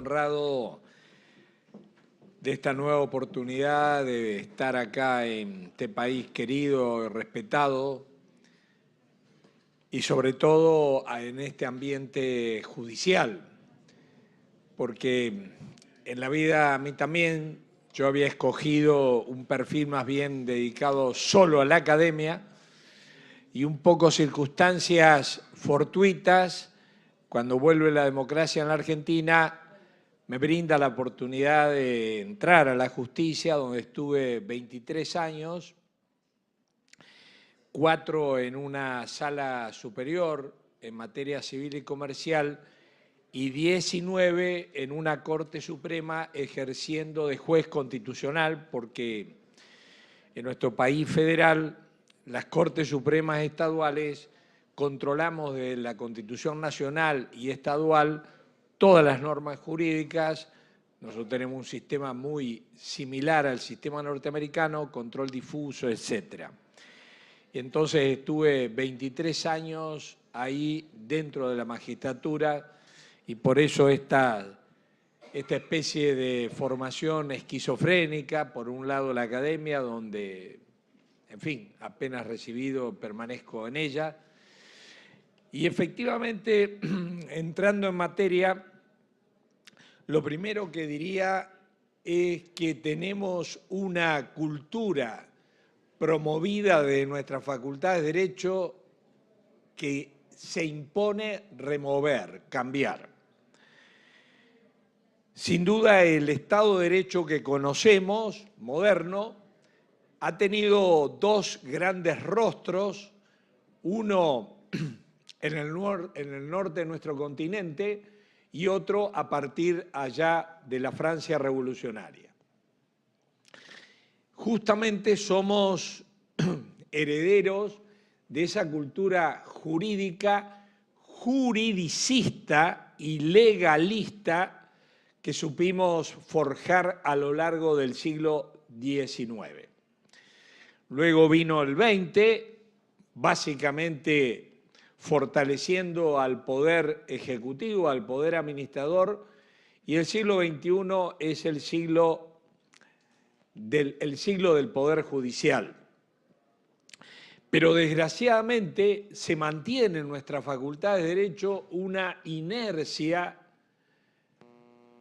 honrado de esta nueva oportunidad de estar acá en este país querido y respetado y sobre todo en este ambiente judicial, porque en la vida a mí también yo había escogido un perfil más bien dedicado solo a la academia y un poco circunstancias fortuitas, cuando vuelve la democracia en la Argentina, me brinda la oportunidad de entrar a la justicia, donde estuve 23 años, 4 en una sala superior en materia civil y comercial y 19 en una Corte Suprema ejerciendo de juez constitucional, porque en nuestro país federal las Cortes Supremas estaduales controlamos de la Constitución Nacional y estadual todas las normas jurídicas. Nosotros tenemos un sistema muy similar al sistema norteamericano, control difuso, etc. Y entonces estuve 23 años ahí dentro de la magistratura y por eso esta especie de formación esquizofrénica, por un lado la academia, donde, en fin, apenas recibido permanezco en ella. Y efectivamente, entrando en materia, lo primero que diría es que tenemos una cultura promovida de nuestra Facultad de Derecho que se impone remover, cambiar. Sin duda, el Estado de Derecho que conocemos, moderno, ha tenido dos grandes rostros, uno en el norte de nuestro continente y otro a partir allá de la Francia revolucionaria. Justamente somos herederos de esa cultura jurídica, juridicista y legalista que supimos forjar a lo largo del siglo XIX. Luego vino el XX, básicamente fortaleciendo al poder ejecutivo, al poder administrador, y el siglo XXI es el siglo del poder judicial. Pero desgraciadamente se mantiene en nuestra Facultad de Derecho una inercia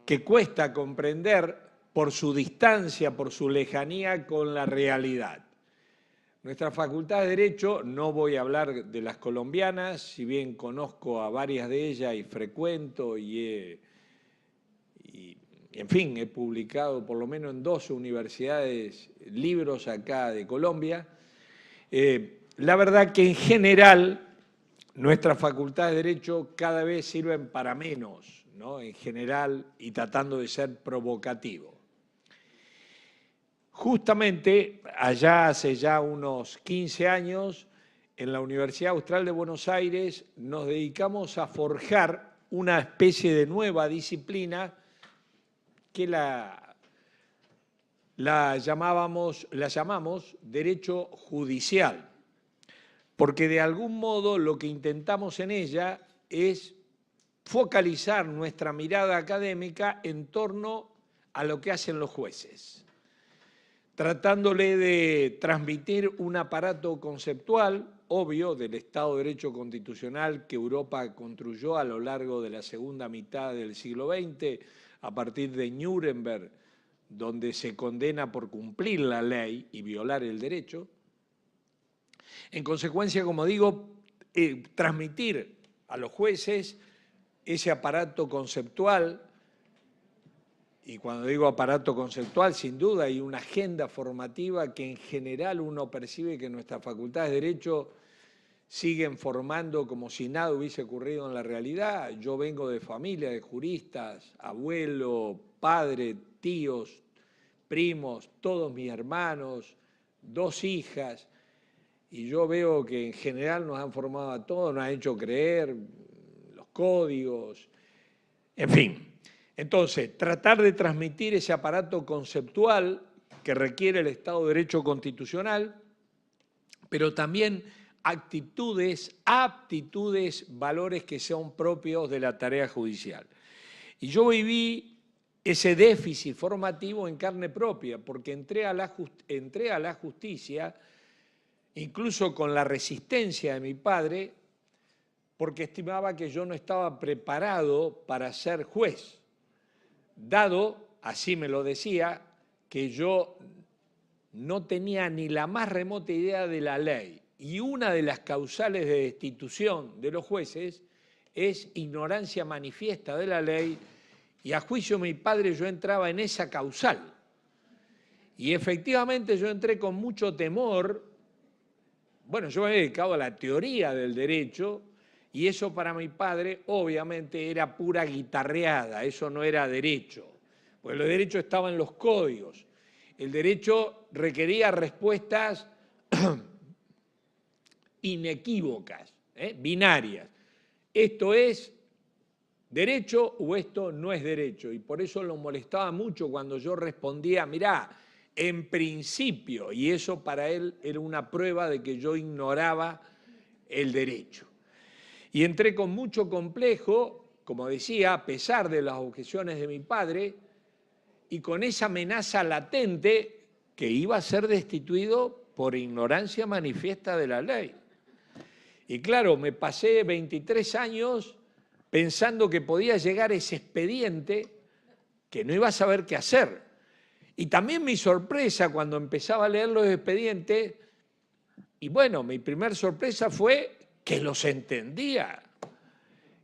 que cuesta comprender por su distancia, por su lejanía con la realidad. Nuestra Facultad de Derecho, no voy a hablar de las colombianas, si bien conozco a varias de ellas y frecuento en fin, he publicado por lo menos en 2 universidades libros acá de Colombia. La verdad que en general nuestra Facultad de Derecho cada vez sirven para menos, ¿no? En general, y tratando de ser provocativo. Justamente allá hace ya unos 15 años, en la Universidad Austral de Buenos Aires nos dedicamos a forjar una especie de nueva disciplina que la llamamos Derecho Judicial, porque de algún modo lo que intentamos en ella es focalizar nuestra mirada académica en torno a lo que hacen los jueces, tratándole de transmitir un aparato conceptual, obvio, del Estado de Derecho constitucional que Europa construyó a lo largo de la segunda mitad del siglo XX, a partir de Nuremberg, donde se condena por cumplir la ley y violar el derecho. En consecuencia, como digo, transmitir a los jueces ese aparato conceptual. Y cuando digo aparato conceptual, sin duda hay una agenda formativa que en general uno percibe que nuestras facultades de Derecho siguen formando como si nada hubiese ocurrido en la realidad. Yo vengo de familia de juristas, abuelo, padre, tíos, primos, todos mis hermanos, 2 hijas, y yo veo que en general nos han formado a todos, nos han hecho creer los códigos, en fin. Entonces, tratar de transmitir ese aparato conceptual que requiere el Estado de Derecho constitucional, pero también actitudes, aptitudes, valores que son propios de la tarea judicial. Y yo viví ese déficit formativo en carne propia, porque entré a la justicia, incluso con la resistencia de mi padre, porque estimaba que yo no estaba preparado para ser juez, dado, así me lo decía, que yo no tenía ni la más remota idea de la ley. Y una de las causales de destitución de los jueces es ignorancia manifiesta de la ley, y a juicio de mi padre yo entraba en esa causal. Y efectivamente yo entré con mucho temor. Bueno, yo me he dedicado a la teoría del derecho, y eso para mi padre obviamente era pura guitarreada, eso no era derecho, porque el derecho estaba en los códigos. El derecho requería respuestas inequívocas, binarias. Esto es derecho o esto no es derecho, y por eso lo molestaba mucho cuando yo respondía, mirá, en principio, y eso para él era una prueba de que yo ignoraba el derecho. Y entré con mucho complejo, como decía, a pesar de las objeciones de mi padre, y con esa amenaza latente que iba a ser destituido por ignorancia manifiesta de la ley. Y claro, me pasé 23 años pensando que podía llegar ese expediente, que no iba a saber qué hacer. Y también mi sorpresa cuando empezaba a leer los expedientes, y bueno, mi primer sorpresa fue que los entendía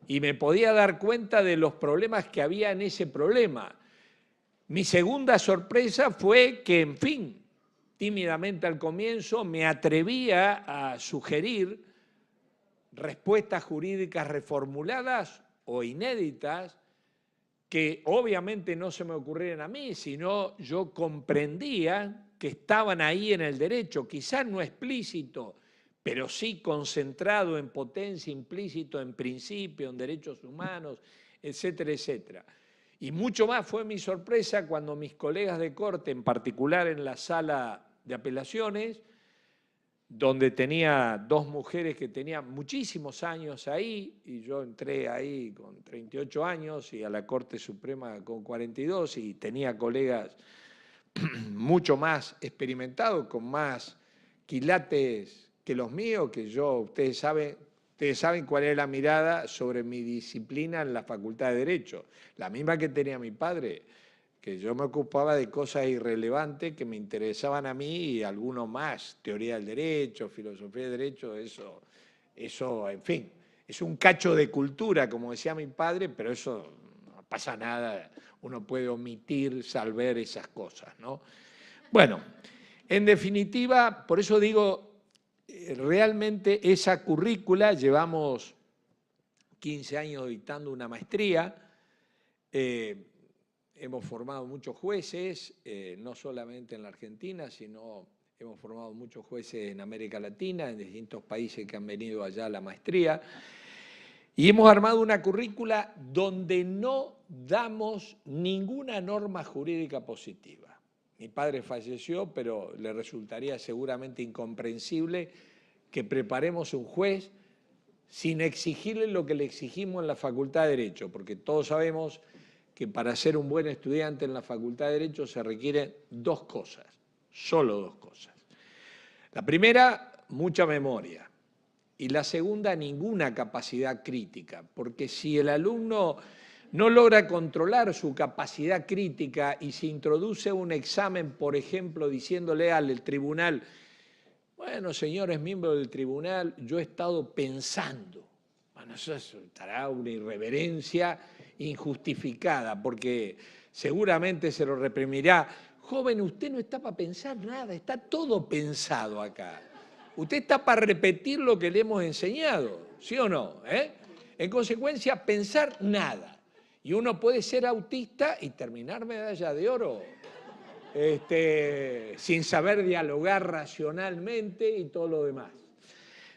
y me podía dar cuenta de los problemas que había en ese problema. Mi segunda sorpresa fue que, en fin, tímidamente al comienzo me atrevía a sugerir respuestas jurídicas reformuladas o inéditas que obviamente no se me ocurrieran a mí, sino yo comprendía que estaban ahí en el derecho, quizás no explícito, pero sí concentrado en potencia, implícito en principio, en derechos humanos, etcétera, etcétera. Y mucho más fue mi sorpresa cuando mis colegas de corte, en particular en la sala de apelaciones, donde tenía dos mujeres que tenían muchísimos años ahí, y yo entré ahí con 38 años y a la Corte Suprema con 42, y tenía colegas mucho más experimentados, con más quilates que los míos, que yo, ustedes saben cuál es la mirada sobre mi disciplina en la Facultad de Derecho, la misma que tenía mi padre, que yo me ocupaba de cosas irrelevantes que me interesaban a mí y alguno más, teoría del derecho, filosofía del derecho, eso, en fin, es un cacho de cultura, como decía mi padre, pero eso no pasa nada, uno puede omitir, salvar esas cosas, ¿no? Bueno, en definitiva, por eso digo, realmente esa currícula, llevamos 15 años dictando una maestría, hemos formado muchos jueces, no solamente en la Argentina, sino hemos formado muchos jueces en América Latina, en distintos países que han venido allá a la maestría, y hemos armado una currícula donde no damos ninguna norma jurídica positiva. Mi padre falleció, pero le resultaría seguramente incomprensible que preparemos un juez sin exigirle lo que le exigimos en la Facultad de Derecho, porque todos sabemos que para ser un buen estudiante en la Facultad de Derecho se requieren dos cosas, solo dos cosas. La primera, mucha memoria, y la segunda, ninguna capacidad crítica, porque si el alumno no logra controlar su capacidad crítica y se introduce un examen, por ejemplo, diciéndole al tribunal, bueno, señores miembros del tribunal, yo he estado pensando, bueno, eso estará una irreverencia injustificada, porque seguramente se lo reprimirá. Joven, usted no está para pensar nada, está todo pensado acá. Usted está para repetir lo que le hemos enseñado, ¿sí o no? En consecuencia, pensar nada. Y uno puede ser autista y terminar medalla de oro, sin saber dialogar racionalmente y todo lo demás.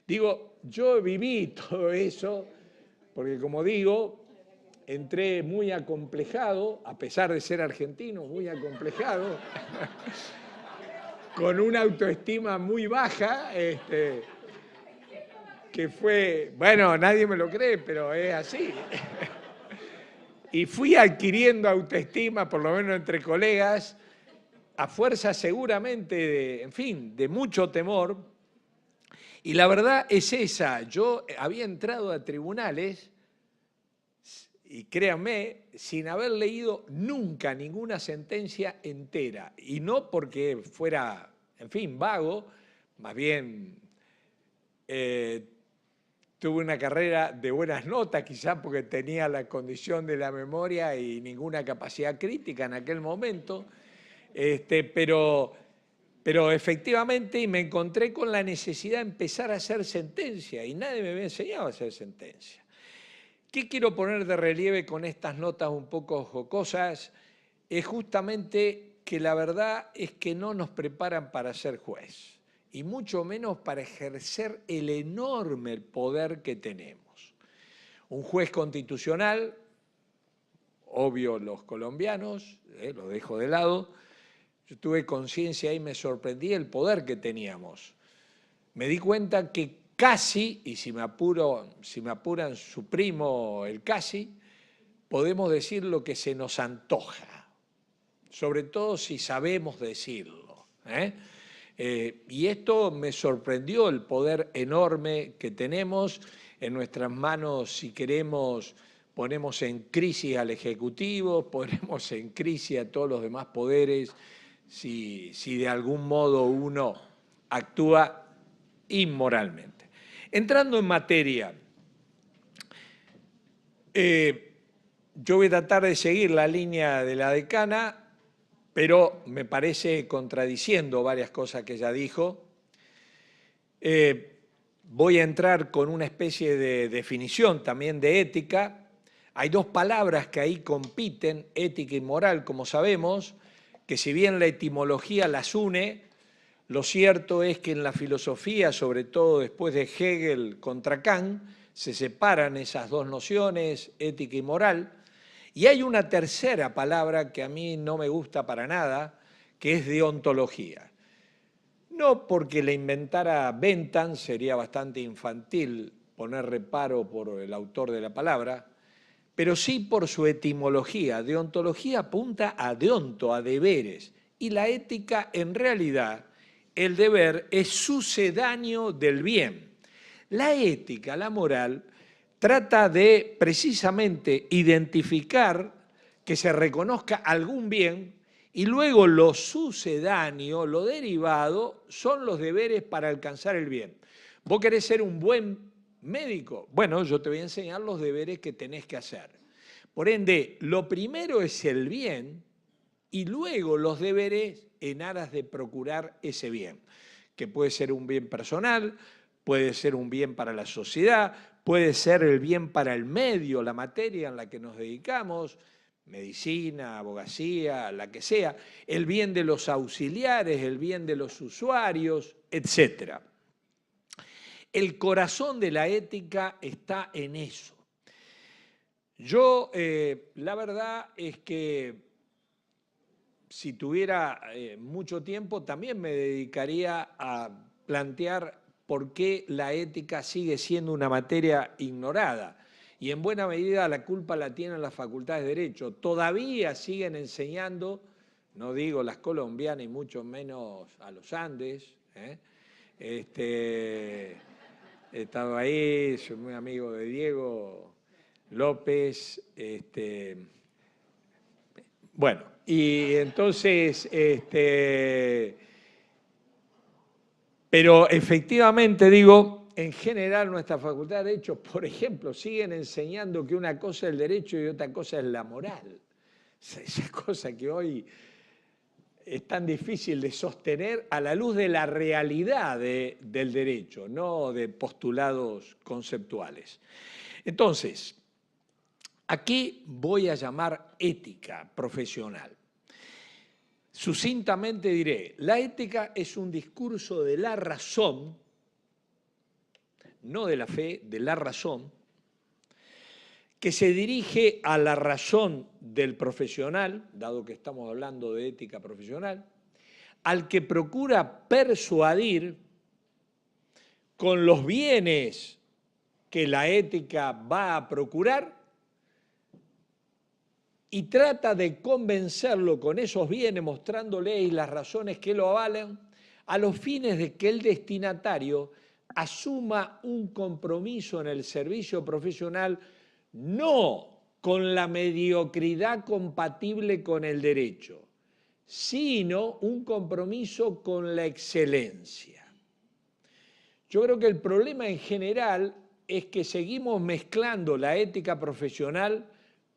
Digo, yo viví todo eso, porque como digo, entré muy acomplejado, a pesar de ser argentino, muy acomplejado, con una autoestima muy baja, que fue, bueno, nadie me lo cree, pero es así. y fui adquiriendo autoestima, por lo menos entre colegas, a fuerza seguramente de, en fin, de mucho temor. Y la verdad es esa, yo había entrado a tribunales, y créanme, sin haber leído nunca ninguna sentencia entera. Y no porque fuera, en fin, vago, más bien tuve una carrera de buenas notas, quizás porque tenía la condición de la memoria y ninguna capacidad crítica en aquel momento, pero efectivamente me encontré con la necesidad de empezar a hacer sentencia y nadie me había enseñado a hacer sentencia. ¿Qué quiero poner de relieve con estas notas un poco jocosas? Es justamente que la verdad es que no nos preparan para ser juez, y mucho menos para ejercer el enorme poder que tenemos. Un juez constitucional, obvio los colombianos, lo dejo de lado, yo tuve conciencia y me sorprendí el poder que teníamos. Me di cuenta que casi, y si me apuran suprimo el casi, podemos decir lo que se nos antoja, sobre todo si sabemos decirlo. Y esto me sorprendió, el poder enorme que tenemos en nuestras manos. Si queremos, ponemos en crisis al Ejecutivo, ponemos en crisis a todos los demás poderes, si de algún modo uno actúa inmoralmente. Entrando en materia, yo voy a tratar de seguir la línea de la decana, pero me parece contradiciendo varias cosas que ella dijo. Voy a entrar con una especie de definición también de ética. Hay dos palabras que ahí compiten, ética y moral, como sabemos, que si bien la etimología las une, lo cierto es que en la filosofía, sobre todo después de Hegel contra Kant, se separan esas dos nociones, ética y moral, y hay una tercera palabra que a mí no me gusta para nada, que es deontología. No porque la inventara Bentham, sería bastante infantil poner reparo por el autor de la palabra, pero sí por su etimología. Deontología apunta a deonto, a deberes, y la ética en realidad, el deber es sucedáneo del bien. La ética, la moral, trata de precisamente identificar que se reconozca algún bien y luego lo sucedáneo, lo derivado, son los deberes para alcanzar el bien. ¿Vos querés ser un buen médico? Bueno, yo te voy a enseñar los deberes que tenés que hacer. Por ende, lo primero es el bien y luego los deberes en aras de procurar ese bien, que puede ser un bien personal, puede ser un bien para la sociedad, puede ser el bien para el medio, la materia en la que nos dedicamos, medicina, abogacía, la que sea, el bien de los auxiliares, el bien de los usuarios, etc. El corazón de la ética está en eso. Yo, la verdad es que si tuviera mucho tiempo, también me dedicaría a plantear por qué la ética sigue siendo una materia ignorada. Y en buena medida la culpa la tienen las facultades de Derecho. Todavía siguen enseñando, no digo las colombianas y mucho menos a los Andes. Estaba ahí, soy muy amigo de Diego López. Bueno, y entonces, pero efectivamente digo, en general nuestra facultad de Derecho, por ejemplo, siguen enseñando que una cosa es el derecho y otra cosa es la moral. Esa cosa que hoy es tan difícil de sostener a la luz de la realidad del derecho, no de postulados conceptuales. Entonces, ¿a qué voy a llamar ética profesional? Sucintamente diré, la ética es un discurso de la razón, no de la fe, de la razón, que se dirige a la razón del profesional, dado que estamos hablando de ética profesional, al que procura persuadir con los bienes que la ética va a procurar, y trata de convencerlo con esos bienes, mostrándole y las razones que lo avalan, a los fines de que el destinatario asuma un compromiso en el servicio profesional, no con la mediocridad compatible con el derecho, sino un compromiso con la excelencia. Yo creo que el problema en general es que seguimos mezclando la ética profesional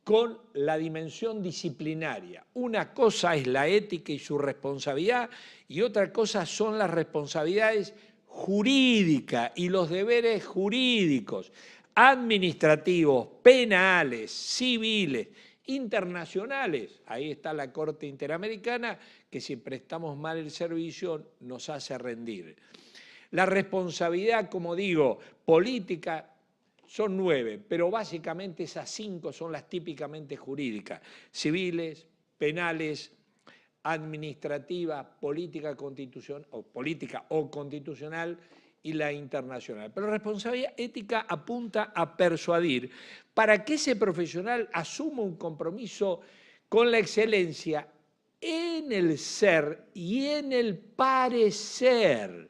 con la dimensión disciplinaria. Una cosa es la ética y su responsabilidad y otra cosa son las responsabilidades jurídicas y los deberes jurídicos, administrativos, penales, civiles, internacionales. Ahí está la Corte Interamericana que si prestamos mal el servicio nos hace rendir. La responsabilidad, como digo, política, son 9, pero básicamente esas 5 son las típicamente jurídicas: civiles, penales, administrativa, política o constitucional y la internacional. Pero la responsabilidad ética apunta a persuadir para que ese profesional asuma un compromiso con la excelencia en el ser y en el parecer.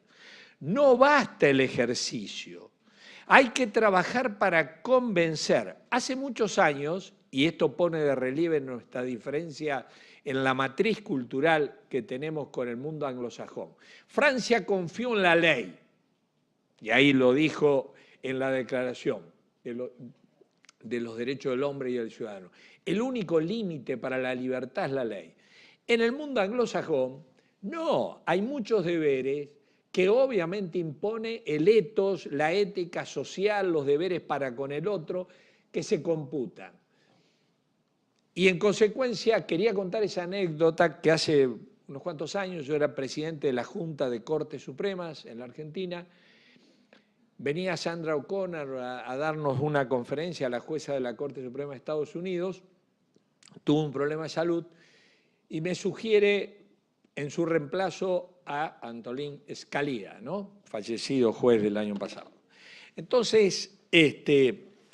No basta el ejercicio. Hay que trabajar para convencer. Hace muchos años, y esto pone de relieve nuestra diferencia en la matriz cultural que tenemos con el mundo anglosajón, Francia confió en la ley, y ahí lo dijo en la Declaración de los Derechos del Hombre y del Ciudadano. El único límite para la libertad es la ley. En el mundo anglosajón, no, hay muchos deberes que obviamente impone el ethos, la ética social, los deberes para con el otro, que se computan. Y en consecuencia quería contar esa anécdota que hace unos cuantos años yo era presidente de la Junta de Cortes Supremas en la Argentina. Venía Sandra O'Connor a darnos una conferencia, la jueza de la Corte Suprema de Estados Unidos, tuvo un problema de salud y me sugiere en su reemplazo a Antolín Scalia, ¿no? Fallecido juez del año pasado. Entonces,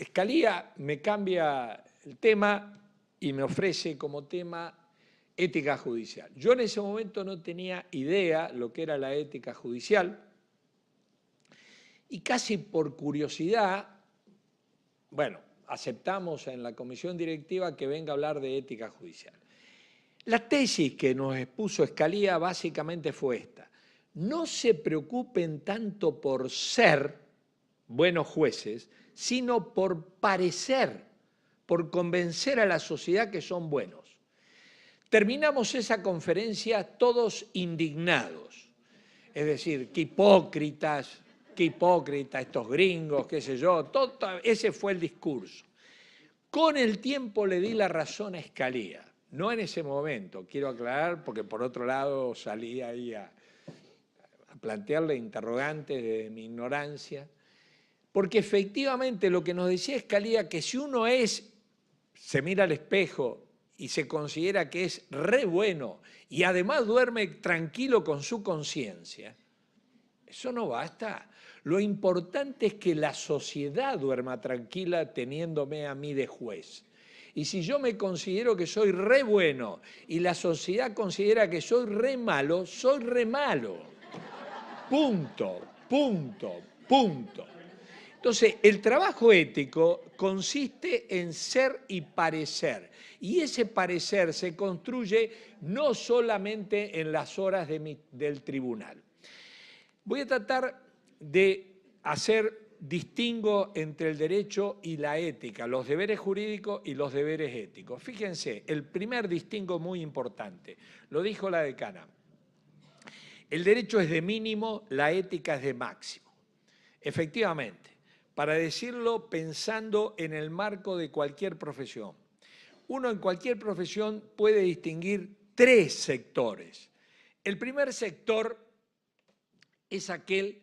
Scalia me cambia el tema y me ofrece como tema ética judicial. Yo en ese momento no tenía idea lo que era la ética judicial y casi por curiosidad, bueno, aceptamos en la comisión directiva que venga a hablar de ética judicial. La tesis que nos expuso Scalia básicamente fue esta: no se preocupen tanto por ser buenos jueces, sino por parecer, por convencer a la sociedad que son buenos. Terminamos esa conferencia todos indignados, es decir, qué hipócritas estos gringos, qué sé yo, ese fue el discurso. Con el tiempo le di la razón a Scalia. No en ese momento, quiero aclarar, porque por otro lado salí ahí a plantearle interrogantes de mi ignorancia, porque efectivamente lo que nos decía Scalia, que si uno se mira al espejo y se considera que es re bueno y además duerme tranquilo con su conciencia, eso no basta. Lo importante es que la sociedad duerma tranquila teniéndome a mí de juez. Y si yo me considero que soy re bueno y la sociedad considera que soy re malo, soy re malo. Punto, punto, punto. Entonces, el trabajo ético consiste en ser y parecer. Y ese parecer se construye no solamente en las horas del tribunal. Voy a tratar de distingo entre el derecho y la ética, los deberes jurídicos y los deberes éticos. Fíjense, el primer distingo muy importante, lo dijo la decana. El derecho es de mínimo, la ética es de máximo. Efectivamente, para decirlo pensando en el marco de cualquier profesión. Uno en cualquier profesión puede distinguir 3 sectores. El primer sector es aquel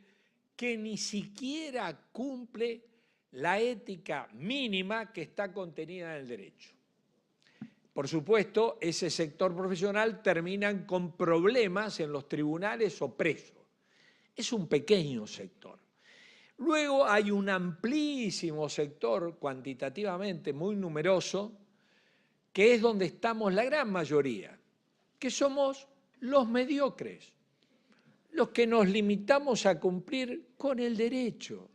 que ni siquiera cumple la ética mínima que está contenida en el derecho. Por supuesto, ese sector profesional termina con problemas en los tribunales o presos. Es un pequeño sector. Luego hay un amplísimo sector, cuantitativamente muy numeroso, que es donde estamos la gran mayoría, que somos los mediocres, los que nos limitamos a cumplir con el derecho.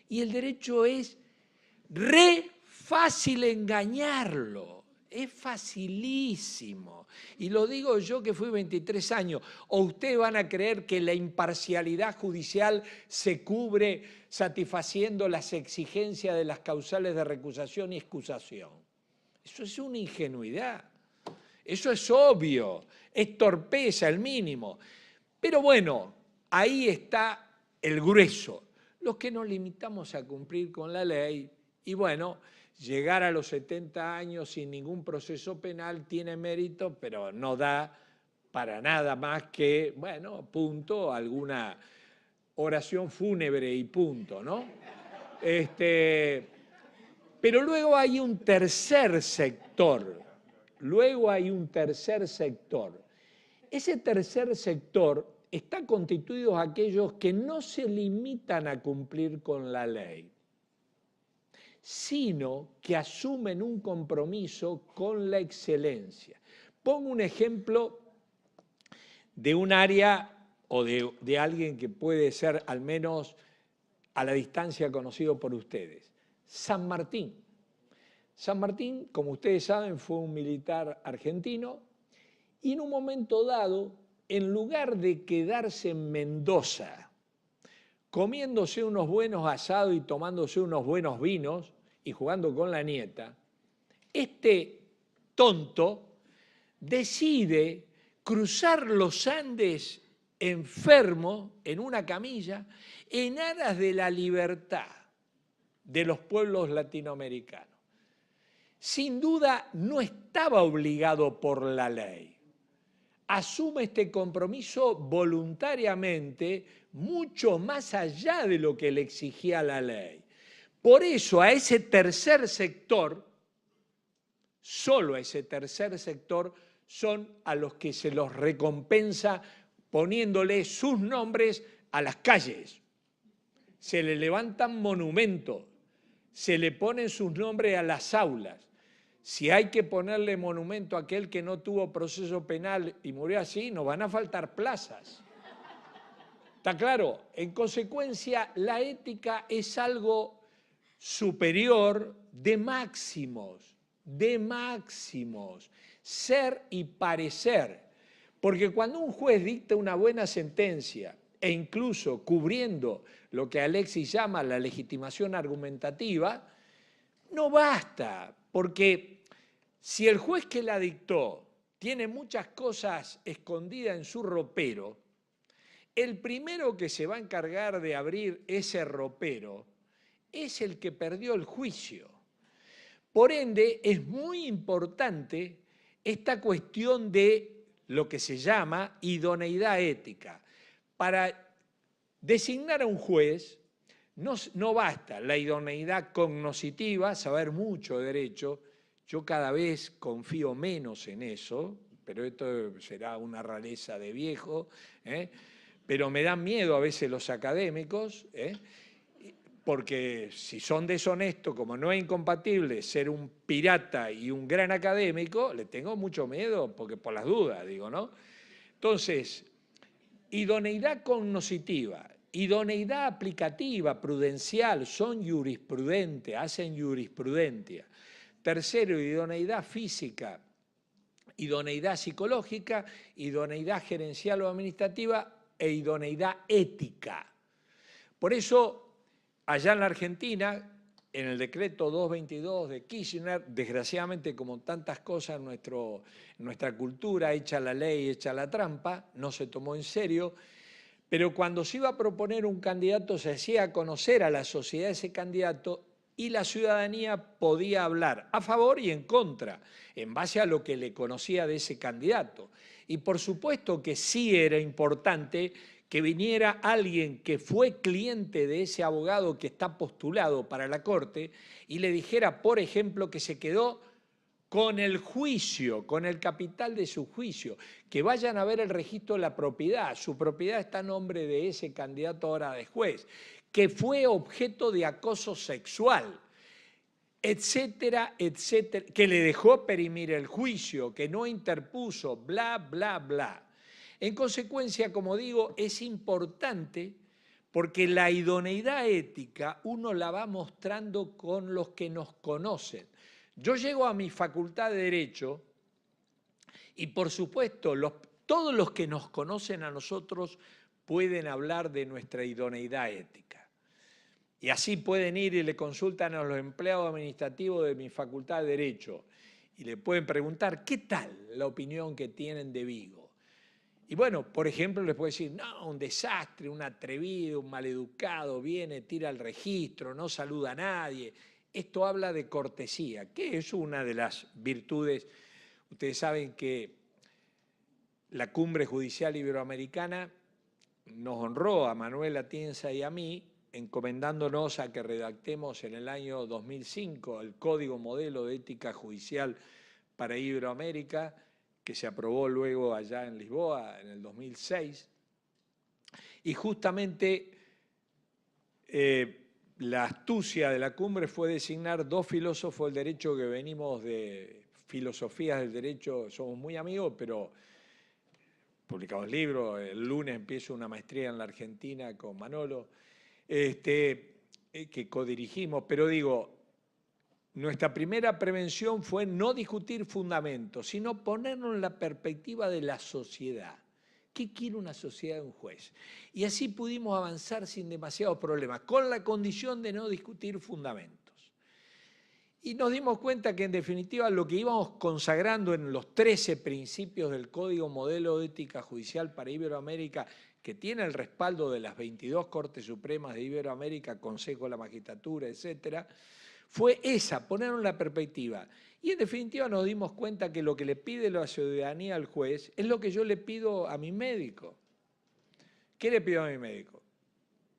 Y el derecho es re fácil engañarlo, es facilísimo. Y lo digo yo que fui 23 años. ¿O ustedes van a creer que la imparcialidad judicial se cubre satisfaciendo las exigencias de las causales de recusación y excusación? Eso es una ingenuidad. Eso es obvio, es torpeza, el mínimo. Pero bueno, ahí está el grueso. Los que nos limitamos a cumplir con la ley, y bueno, llegar a los 70 años sin ningún proceso penal tiene mérito, pero no da para nada más que, bueno, punto, alguna oración fúnebre y punto, ¿no? Pero luego hay un tercer sector. Ese tercer sector está constituido de aquellos que no se limitan a cumplir con la ley, sino que asumen un compromiso con la excelencia. Pongo un ejemplo de un área o de alguien que puede ser al menos a la distancia conocido por ustedes. San Martín. San Martín, como ustedes saben, fue un militar argentino y en un momento dado, en lugar de quedarse en Mendoza comiéndose unos buenos asados y tomándose unos buenos vinos y jugando con la nieta, este tonto decide cruzar los Andes enfermo en una camilla en aras de la libertad de los pueblos latinoamericanos. Sin duda no estaba obligado por la ley. Asume este compromiso voluntariamente, mucho más allá de lo que le exigía la ley. Por eso a ese tercer sector, solo a ese tercer sector, son a los que se los recompensa poniéndole sus nombres a las calles. Se le levantan monumentos, se le ponen sus nombres a las aulas. Si hay que ponerle monumento a aquel que no tuvo proceso penal y murió así, nos van a faltar plazas. ¿Está claro? En consecuencia, la ética es algo superior de máximos, ser y parecer. Porque cuando un juez dicta una buena sentencia, e incluso cubriendo lo que Alexis llama la legitimación argumentativa, no basta, porque si el juez que la dictó tiene muchas cosas escondidas en su ropero, el primero que se va a encargar de abrir ese ropero es el que perdió el juicio. Por ende, es muy importante esta cuestión de lo que se llama idoneidad ética. Para designar a un juez no basta la idoneidad cognoscitiva, saber mucho de derecho. Yo cada vez confío menos en eso, pero esto será una rareza de viejo, pero me dan miedo a veces los académicos, porque si son deshonestos, como no es incompatible ser un pirata y un gran académico, le tengo mucho miedo, porque por las dudas, digo, ¿no? Entonces, idoneidad cognoscitiva, idoneidad aplicativa, prudencial, son jurisprudentes, hacen jurisprudencia. Tercero, idoneidad física, idoneidad psicológica, idoneidad gerencial o administrativa e idoneidad ética. Por eso, allá en la Argentina, en el decreto 222 de Kirchner, desgraciadamente como tantas cosas en nuestra cultura, hecha la ley, hecha la trampa, no se tomó en serio, pero cuando se iba a proponer un candidato se hacía conocer a la sociedad ese candidato y la ciudadanía podía hablar a favor y en contra, en base a lo que le conocía de ese candidato. Y por supuesto que sí era importante que viniera alguien que fue cliente de ese abogado que está postulado para la Corte y le dijera, por ejemplo, que se quedó con el juicio, con el capital de su juicio, que vayan a ver el registro de la propiedad, su propiedad está a nombre de ese candidato ahora de juez, que fue objeto de acoso sexual. etcétera, etcétera, que le dejó perimir el juicio, que no interpuso, bla, bla, bla. En consecuencia, como digo, es importante porque la idoneidad ética uno la va mostrando con los que nos conocen. Yo llego a mi facultad de Derecho y, por supuesto, todos los que nos conocen a nosotros pueden hablar de nuestra idoneidad ética. Y así pueden ir y le consultan a los empleados administrativos de mi facultad de Derecho y le pueden preguntar qué tal la opinión que tienen de Vigo. Y bueno, por ejemplo, les puede decir, no, un desastre, un atrevido, un maleducado, viene, tira el registro, no saluda a nadie. Esto habla de cortesía, que es una de las virtudes. Ustedes saben que la Cumbre Judicial Iberoamericana nos honró a Manuel Atienza y a mí, encomendándonos a que redactemos en el año 2005 el Código Modelo de Ética Judicial para Iberoamérica, que se aprobó luego allá en Lisboa en el 2006. Y justamente la astucia de la cumbre fue designar dos filósofos del derecho que venimos de filosofías del derecho, somos muy amigos, pero publicamos libros. El lunes empiezo una maestría en la Argentina con Manolo, que codirigimos, pero digo, nuestra primera prevención fue no discutir fundamentos, sino ponernos en la perspectiva de la sociedad. ¿Qué quiere una sociedad de un juez? Y así pudimos avanzar sin demasiados problemas, con la condición de no discutir fundamentos. Y nos dimos cuenta que, en definitiva, lo que íbamos consagrando en los 13 principios del Código Modelo de Ética Judicial para Iberoamérica, que tiene el respaldo de las 22 Cortes Supremas de Iberoamérica, Consejo de la Magistratura, etcétera, fue esa, ponerlo en la perspectiva. Y en definitiva nos dimos cuenta que lo que le pide la ciudadanía al juez es lo que yo le pido a mi médico. ¿Qué le pido a mi médico?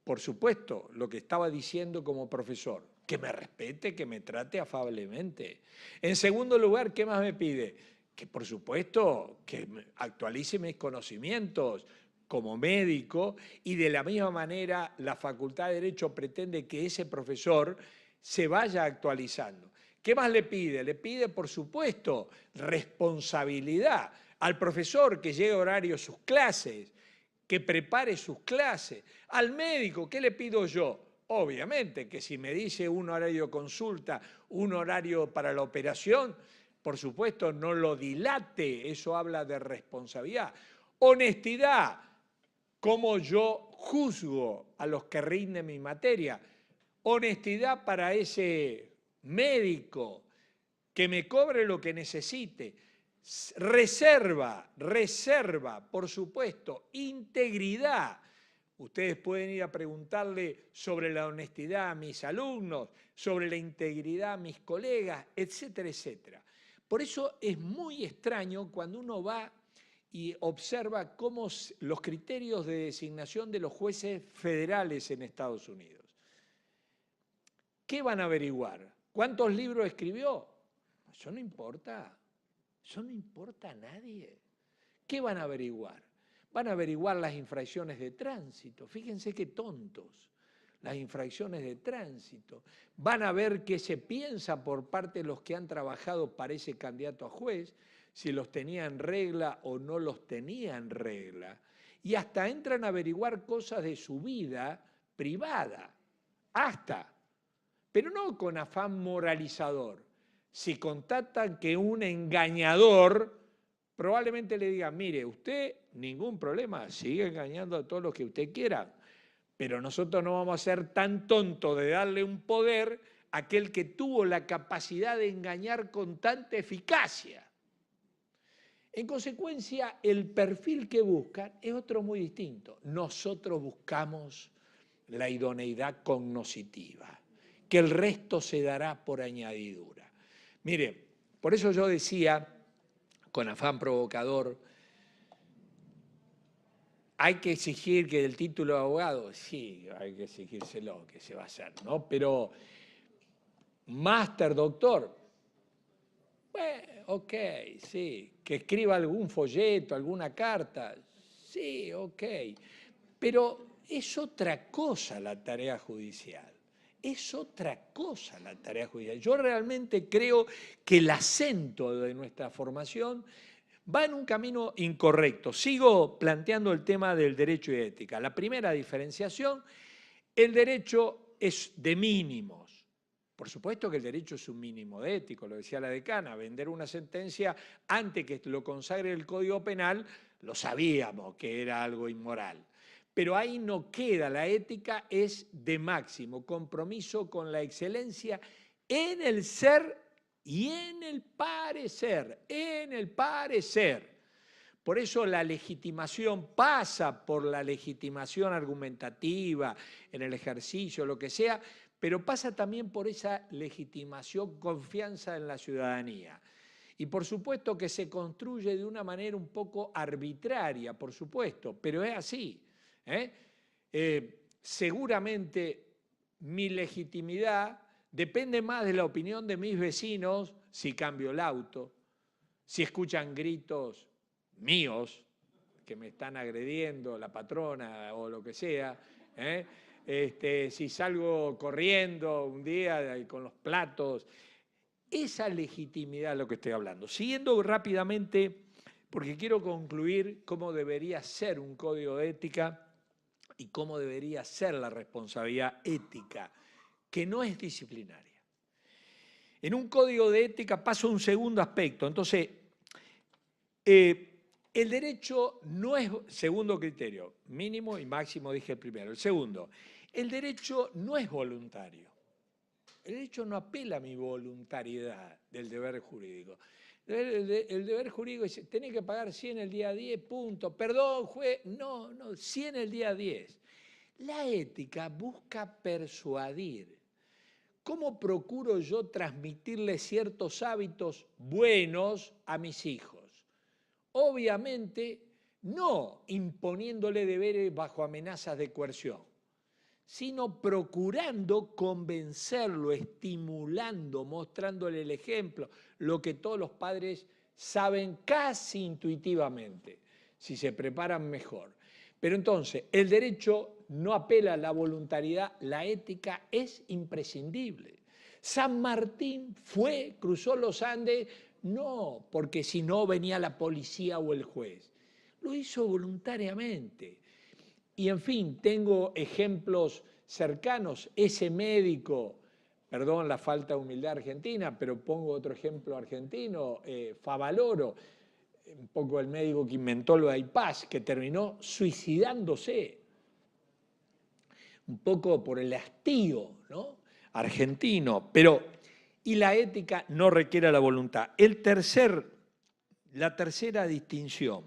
Por supuesto, lo que estaba diciendo como profesor, que me respete, que me trate afablemente. En segundo lugar, ¿qué más me pide? Que por supuesto, que actualice mis conocimientos como médico, y de la misma manera la Facultad de Derecho pretende que ese profesor se vaya actualizando. ¿Qué más le pide? Le pide, por supuesto, responsabilidad al profesor, que llegue a horario a sus clases, que prepare sus clases. Al médico, ¿qué le pido yo? Obviamente que si me dice un horario de consulta, un horario para la operación, por supuesto no lo dilate, eso habla de responsabilidad. Honestidad, cómo yo juzgo a los que rinden mi materia. Honestidad para ese médico, que me cobre lo que necesite. Reserva, por supuesto. Integridad. Ustedes pueden ir a preguntarle sobre la honestidad a mis alumnos, sobre la integridad a mis colegas, etcétera, etcétera. Por eso es muy extraño cuando uno va y observa cómo los criterios de designación de los jueces federales en Estados Unidos. ¿Qué van a averiguar? ¿Cuántos libros escribió? Eso no importa. Eso no importa a nadie. ¿Qué van a averiguar? Van a averiguar las infracciones de tránsito. Fíjense qué tontos. Las infracciones de tránsito. Van a ver qué se piensa por parte de los que han trabajado para ese candidato a juez, si los tenía en regla o no los tenía en regla. Y hasta entran a averiguar cosas de su vida privada. Hasta. Pero no con afán moralizador. Si contatan que un engañador, probablemente le digan, mire, usted ningún problema, sigue engañando a todos los que usted quiera, pero nosotros no vamos a ser tan tontos de darle un poder a aquel que tuvo la capacidad de engañar con tanta eficacia. En consecuencia, el perfil que buscan es otro muy distinto. Nosotros buscamos la idoneidad cognoscitiva, que el resto se dará por añadidura. Mire, por eso yo decía, con afán provocador, ¿hay que exigir que el título de abogado? Sí, hay que exigírselo, que se va a hacer, ¿no? Pero, máster, doctor, bueno, ok, sí. Que escriba algún folleto, alguna carta, sí, ok. Pero es otra cosa la tarea judicial. es otra cosa la tarea judicial. Yo realmente creo que el acento de nuestra formación va en un camino incorrecto. Sigo planteando el tema del derecho y ética. La primera diferenciación, el derecho es de mínimos. Por supuesto que el derecho es un mínimo ético, lo decía la decana, vender una sentencia antes que lo consagre el Código Penal, lo sabíamos que era algo inmoral. Pero ahí no queda, la ética es de máximo, compromiso con la excelencia en el ser y en el parecer, Por eso la legitimación pasa por la legitimación argumentativa, en el ejercicio, lo que sea, pero pasa también por esa legitimación, confianza en la ciudadanía. Y por supuesto que se construye de una manera un poco arbitraria, por supuesto, pero es así. Seguramente mi legitimidad depende más de la opinión de mis vecinos si cambio el auto, si escuchan gritos míos que me están agrediendo, la patrona o lo que sea, si salgo corriendo un día con los platos. Esa legitimidad es lo que estoy hablando. Siguiendo rápidamente, porque quiero concluir cómo debería ser un código de ética y cómo debería ser la responsabilidad ética, que no es disciplinaria. En un código de ética pasa un segundo aspecto. Entonces, el derecho no es, segundo criterio, mínimo y máximo dije el primero. El segundo, el derecho no es voluntario. El derecho no apela a mi voluntariedad del deber jurídico. El deber jurídico es, tenés que pagar 100 el día 10, punto. Perdón, juez, no, 100 el día 10. La ética busca persuadir. ¿Cómo procuro yo transmitirle ciertos hábitos buenos a mis hijos? Obviamente, no imponiéndole deberes bajo amenazas de coerción, sino procurando convencerlo, estimulando, mostrándole el ejemplo, lo que todos los padres saben casi intuitivamente, si se preparan mejor. Pero entonces, el derecho no apela a la voluntariedad, la ética es imprescindible. San Martín cruzó los Andes, no porque si no venía la policía o el juez, lo hizo voluntariamente. Y en fin, tengo ejemplos cercanos, ese médico, perdón la falta de humildad argentina, pero pongo otro ejemplo argentino, Favaloro, un poco el médico que inventó lo de iPass, que terminó suicidándose, un poco por el hastío, ¿no?, argentino, pero y la ética no requiere la voluntad. La tercera distinción,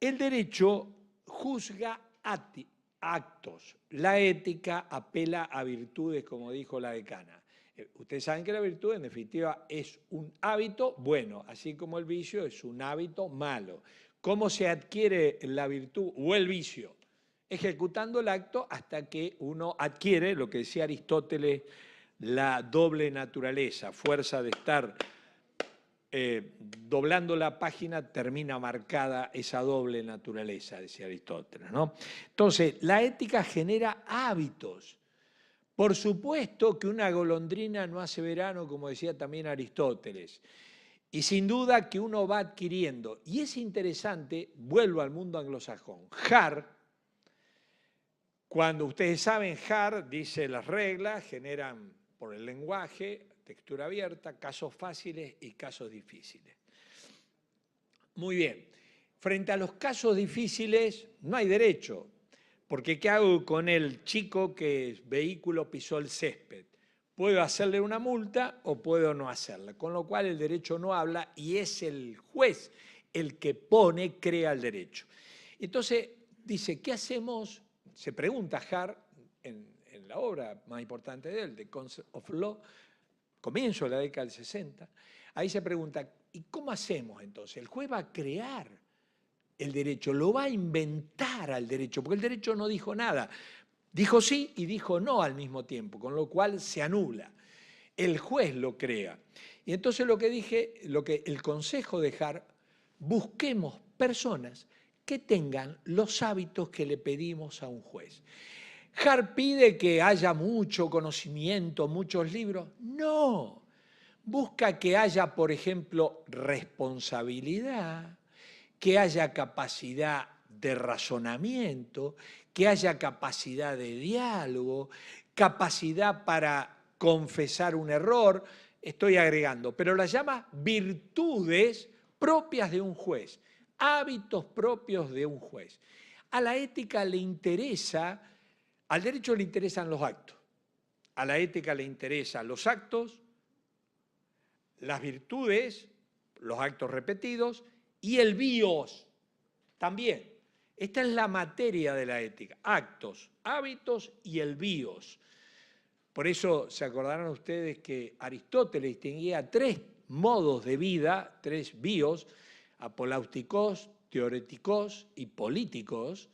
el derecho juzga actos, la ética apela a virtudes, como dijo la decana. Ustedes saben que la virtud, en definitiva, es un hábito bueno, así como el vicio es un hábito malo. ¿Cómo se adquiere la virtud o el vicio? Ejecutando el acto hasta que uno adquiere, lo que decía Aristóteles, la doble naturaleza, fuerza de estar doblando la página, termina marcada esa doble naturaleza, decía Aristóteles, ¿no? Entonces, la ética genera hábitos. Por supuesto que una golondrina no hace verano, como decía también Aristóteles, y sin duda que uno va adquiriendo. Y es interesante, vuelvo al mundo anglosajón. Hart, cuando ustedes saben, Hart dice las reglas, generan por el lenguaje, textura abierta, casos fáciles y casos difíciles. Muy bien, frente a los casos difíciles no hay derecho, porque ¿qué hago con el chico que el vehículo pisó el césped? Puedo hacerle una multa o puedo no hacerla, con lo cual el derecho no habla y es el juez el que crea el derecho. Entonces dice, ¿qué hacemos? Se pregunta Hart en la obra más importante de él, The Concept of Law, comienzo de la década del 60, ahí se pregunta, ¿y cómo hacemos entonces? El juez va a crear el derecho, lo va a inventar al derecho, porque el derecho no dijo nada. Dijo sí y dijo no al mismo tiempo, con lo cual se anula. El juez lo crea. Y entonces lo que el consejo de Hart, busquemos personas que tengan los hábitos que le pedimos a un juez. Hart pide que haya mucho conocimiento, muchos libros. No, busca que haya, por ejemplo, responsabilidad, que haya capacidad de razonamiento, que haya capacidad de diálogo, capacidad para confesar un error, estoy agregando, pero las llama virtudes propias de un juez, hábitos propios de un juez. A la ética le interesa, al derecho le interesan los actos, a la ética le interesan los actos, las virtudes, los actos repetidos y el bios también. Esta es la materia de la ética, actos, hábitos y el bios. Por eso se acordarán ustedes que Aristóteles distinguía 3 modos de vida, 3 bios, apoláuticos, teoréticos y políticos,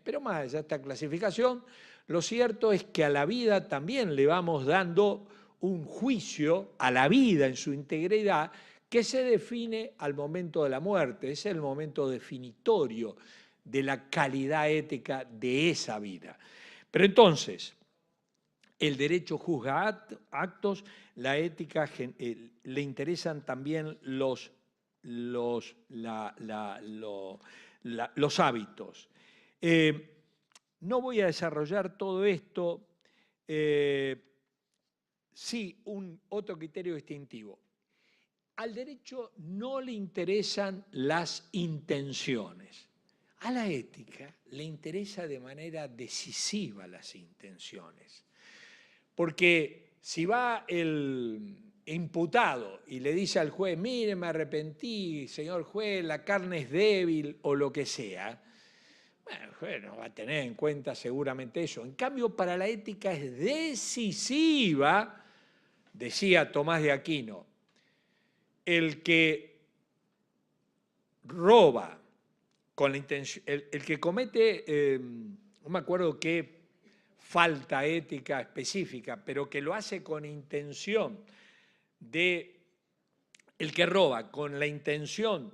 pero más allá de esta clasificación, lo cierto es que a la vida también le vamos dando un juicio a la vida en su integridad que se define al momento de la muerte, es el momento definitorio de la calidad ética de esa vida. Pero entonces, el derecho juzga actos, la ética le interesan también los hábitos. No voy a desarrollar todo esto. Sí, otro criterio distintivo. Al derecho no le interesan las intenciones. A la ética le interesa de manera decisiva las intenciones. Porque si va el imputado y le dice al juez, mire, me arrepentí, señor juez, la carne es débil o lo que sea, bueno, el juez no va a tener en cuenta seguramente eso. En cambio, para la ética es decisiva, decía Tomás de Aquino, el que roba con la intención, el que comete, no me acuerdo qué falta ética específica, pero que lo hace con intención de, el que roba con la intención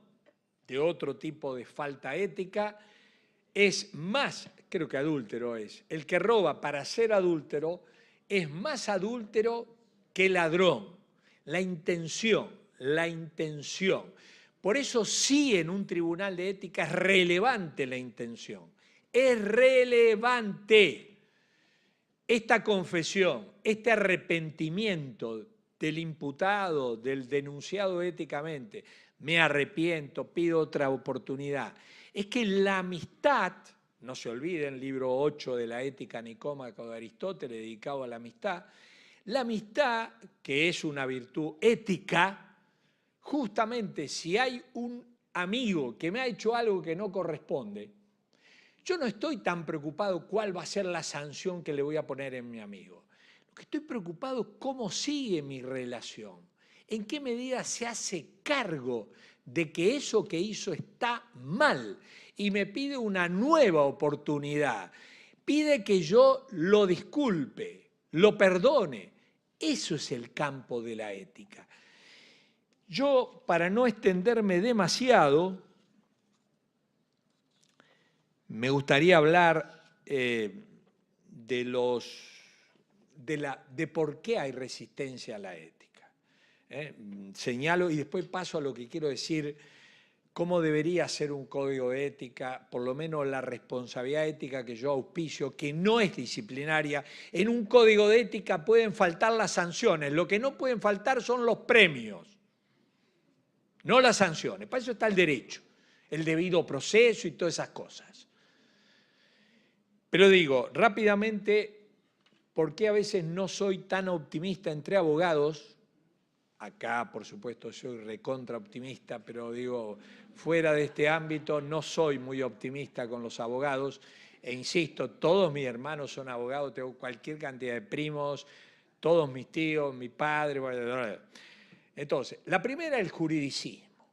de otro tipo de falta ética, es más, creo que adúltero es, el que roba para ser adúltero es más adúltero que ladrón, la intención. Por eso sí en un tribunal de ética es relevante la intención, es relevante. Esta confesión, este arrepentimiento del imputado, del denunciado éticamente, me arrepiento, pido otra oportunidad, es que la amistad, no se olviden, libro 8 de la Ética Nicómaco de Aristóteles, dedicado a la amistad, que es una virtud ética, justamente si hay un amigo que me ha hecho algo que no corresponde, yo no estoy tan preocupado cuál va a ser la sanción que le voy a poner en mi amigo. Lo que estoy preocupado es cómo sigue mi relación, en qué medida se hace cargo de que eso que hizo está mal y me pide una nueva oportunidad, pide que yo lo disculpe, lo perdone. Eso es el campo de la ética. Yo, para no extenderme demasiado, me gustaría hablar de por qué hay resistencia a la ética. Señalo y después paso a lo que quiero decir, cómo debería ser un código de ética, por lo menos la responsabilidad ética que yo auspicio, que no es disciplinaria. En un código de ética pueden faltar las sanciones, lo que no pueden faltar son los premios, no las sanciones. Para eso está el derecho, el debido proceso y todas esas cosas. Pero digo, rápidamente, ¿por qué a veces no soy tan optimista entre abogados? Acá, por supuesto, soy recontra optimista, pero digo, fuera de este ámbito no soy muy optimista con los abogados. E insisto, todos mis hermanos son abogados, tengo cualquier cantidad de primos, todos mis tíos, mi padre. Entonces, la primera es el juridicismo.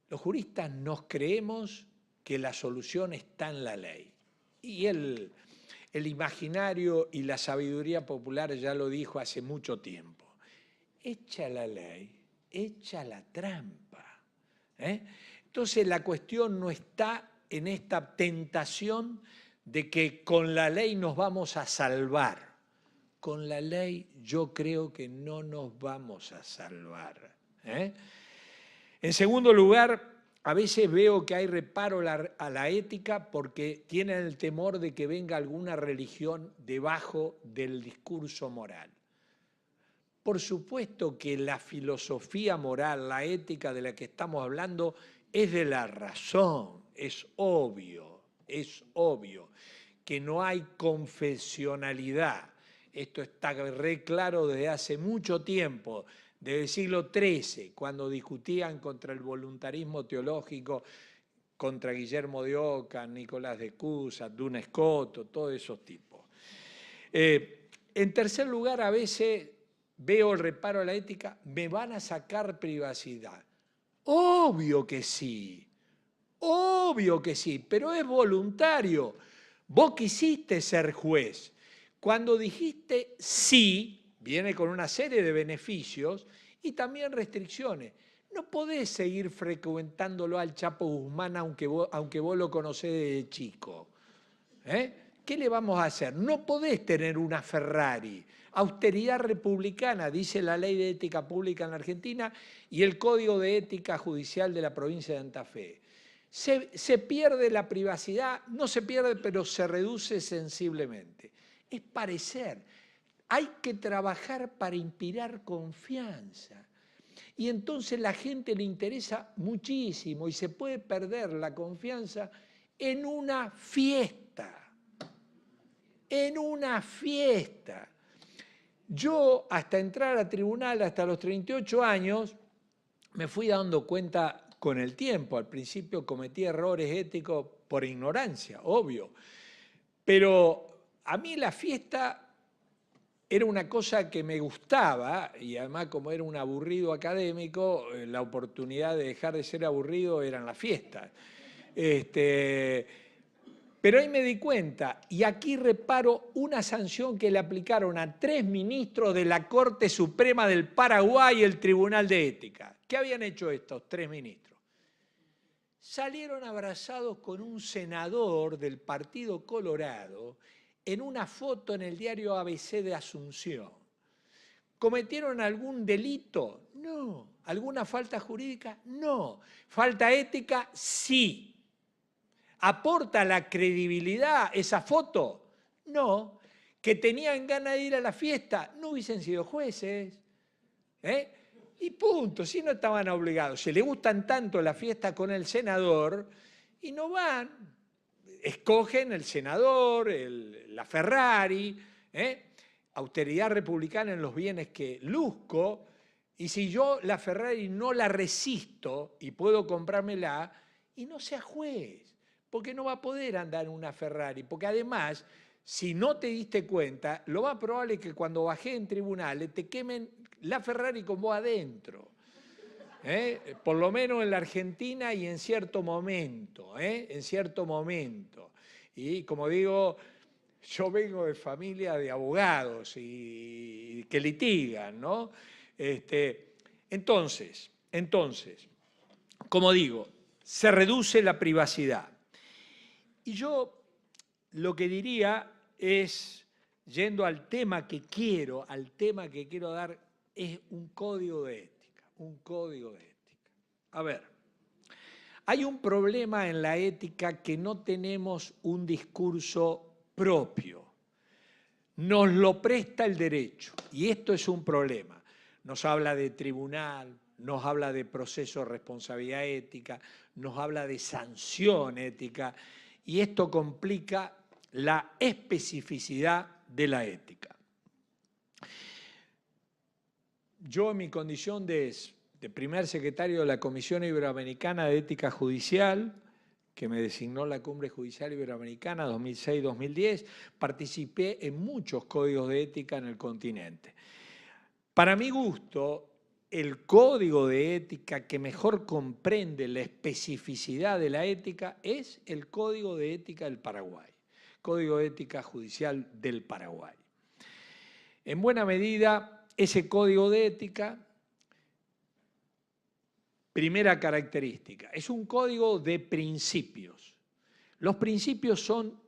Los juristas nos creemos que la solución está en la ley. Y el imaginario y la sabiduría popular ya lo dijo hace mucho tiempo. Echa la ley, echa la trampa. Entonces la cuestión no está en esta tentación de que con la ley nos vamos a salvar. Con la ley yo creo que no nos vamos a salvar. En segundo lugar, a veces veo que hay reparo a la ética porque tienen el temor de que venga alguna religión debajo del discurso moral. Por supuesto que la filosofía moral, la ética de la que estamos hablando, es de la razón, es obvio que no hay confesionalidad. Esto está re claro desde hace mucho tiempo, desde el siglo XIII, cuando discutían contra el voluntarismo teológico, contra Guillermo de Ockham, Nicolás de Cusa, Duns Scotus, todos esos tipos. En tercer lugar, a veces veo el reparo a la ética, me van a sacar privacidad. Obvio que sí, pero es voluntario. Vos quisiste ser juez. Cuando dijiste sí, viene con una serie de beneficios y también restricciones. No podés seguir frecuentándolo al Chapo Guzmán aunque vos lo conocés desde chico. ¿Qué le vamos a hacer? No podés tener una Ferrari. Austeridad republicana, dice la Ley de Ética Pública en la Argentina y el Código de Ética Judicial de la provincia de Santa Fe. Se pierde la privacidad, no se pierde, pero se reduce sensiblemente. Es parecer. Hay que trabajar para inspirar confianza. Y entonces la gente le interesa muchísimo y se puede perder la confianza en una fiesta. En una fiesta. Yo, hasta entrar a tribunal, hasta los 38 años, me fui dando cuenta con el tiempo. Al principio cometí errores éticos por ignorancia, obvio. Pero a mí la fiesta era una cosa que me gustaba, y además como era un aburrido académico, la oportunidad de dejar de ser aburrido eran las fiestas. Pero ahí me di cuenta, y aquí reparo una sanción que le aplicaron a 3 ministros de la Corte Suprema del Paraguay y el Tribunal de Ética. ¿Qué habían hecho estos 3 ministros? Salieron abrazados con un senador del Partido Colorado en una foto en el diario ABC de Asunción. ¿Cometieron algún delito? No. ¿Alguna falta jurídica? No. ¿Falta ética? Sí. ¿Aporta la credibilidad esa foto? No. ¿Que tenían ganas de ir a la fiesta? No hubiesen sido jueces. Y punto, si no estaban obligados. Se le gustan tanto la fiesta con el senador y no van. Escogen el senador, la Ferrari, austeridad republicana en los bienes que luzco, y si yo la Ferrari no la resisto y puedo comprármela, y no sea juez, porque no va a poder andar en una Ferrari, porque además, si no te diste cuenta, lo más probable es que cuando bajé en tribunales te quemen la Ferrari con vos adentro. Por lo menos en la Argentina y en cierto momento, Y como digo, yo vengo de familia de abogados y que litigan, ¿no? Entonces, como digo, se reduce la privacidad. Y yo lo que diría es, yendo al tema que quiero dar, es un código de ética. A ver, hay un problema en la ética que no tenemos un discurso propio. Nos lo presta el derecho y esto es un problema. Nos habla de tribunal, nos habla de proceso de responsabilidad ética, nos habla de sanción ética y esto complica la especificidad de la ética. Yo en mi condición de primer secretario de la Comisión Iberoamericana de Ética Judicial, que me designó la Cumbre Judicial Iberoamericana 2006-2010, participé en muchos códigos de ética en el continente. Para mi gusto, el código de ética que mejor comprende la especificidad de la ética es el Código de Ética del Paraguay, Código de Ética Judicial del Paraguay. En buena medida, ese código de ética, primera característica, es un código de principios. Los principios son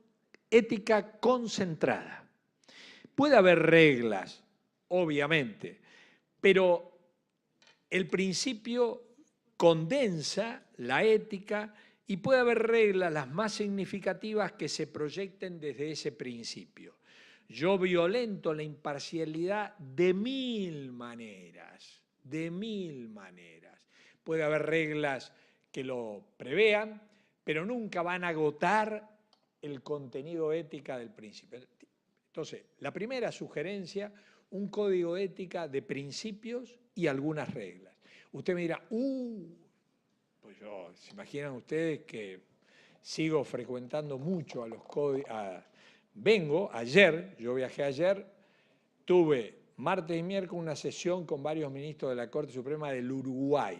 ética concentrada. Puede haber reglas, obviamente, pero el principio condensa la ética y puede haber reglas las más significativas que se proyecten desde ese principio. Yo violento la imparcialidad de mil maneras, de mil maneras. Puede haber reglas que lo prevean, pero nunca van a agotar el contenido ética del principio. Entonces, la primera sugerencia, un código de ética de principios y algunas reglas. Usted me dirá, pues yo, ¿se imaginan ustedes que sigo frecuentando mucho a los códigos? Yo viajé ayer, tuve martes y miércoles una sesión con varios ministros de la Corte Suprema del Uruguay.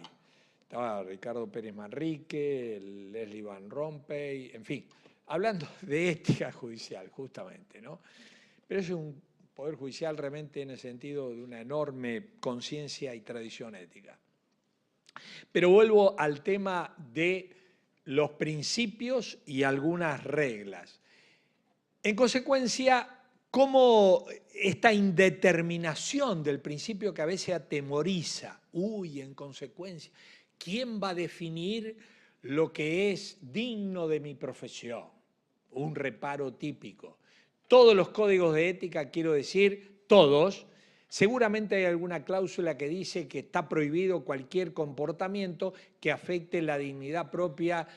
Estaba Ricardo Pérez Manrique, Leslie Van Rompuy, en fin, hablando de ética judicial, justamente, ¿no? Pero es un poder judicial realmente en el sentido de una enorme conciencia y tradición ética. Pero vuelvo al tema de los principios y algunas reglas. En consecuencia, ¿cómo esta indeterminación del principio que a veces atemoriza? En consecuencia, ¿quién va a definir lo que es digno de mi profesión? Un reparo típico. Todos los códigos de ética, quiero decir, todos, seguramente hay alguna cláusula que dice que está prohibido cualquier comportamiento que afecte la dignidad propia,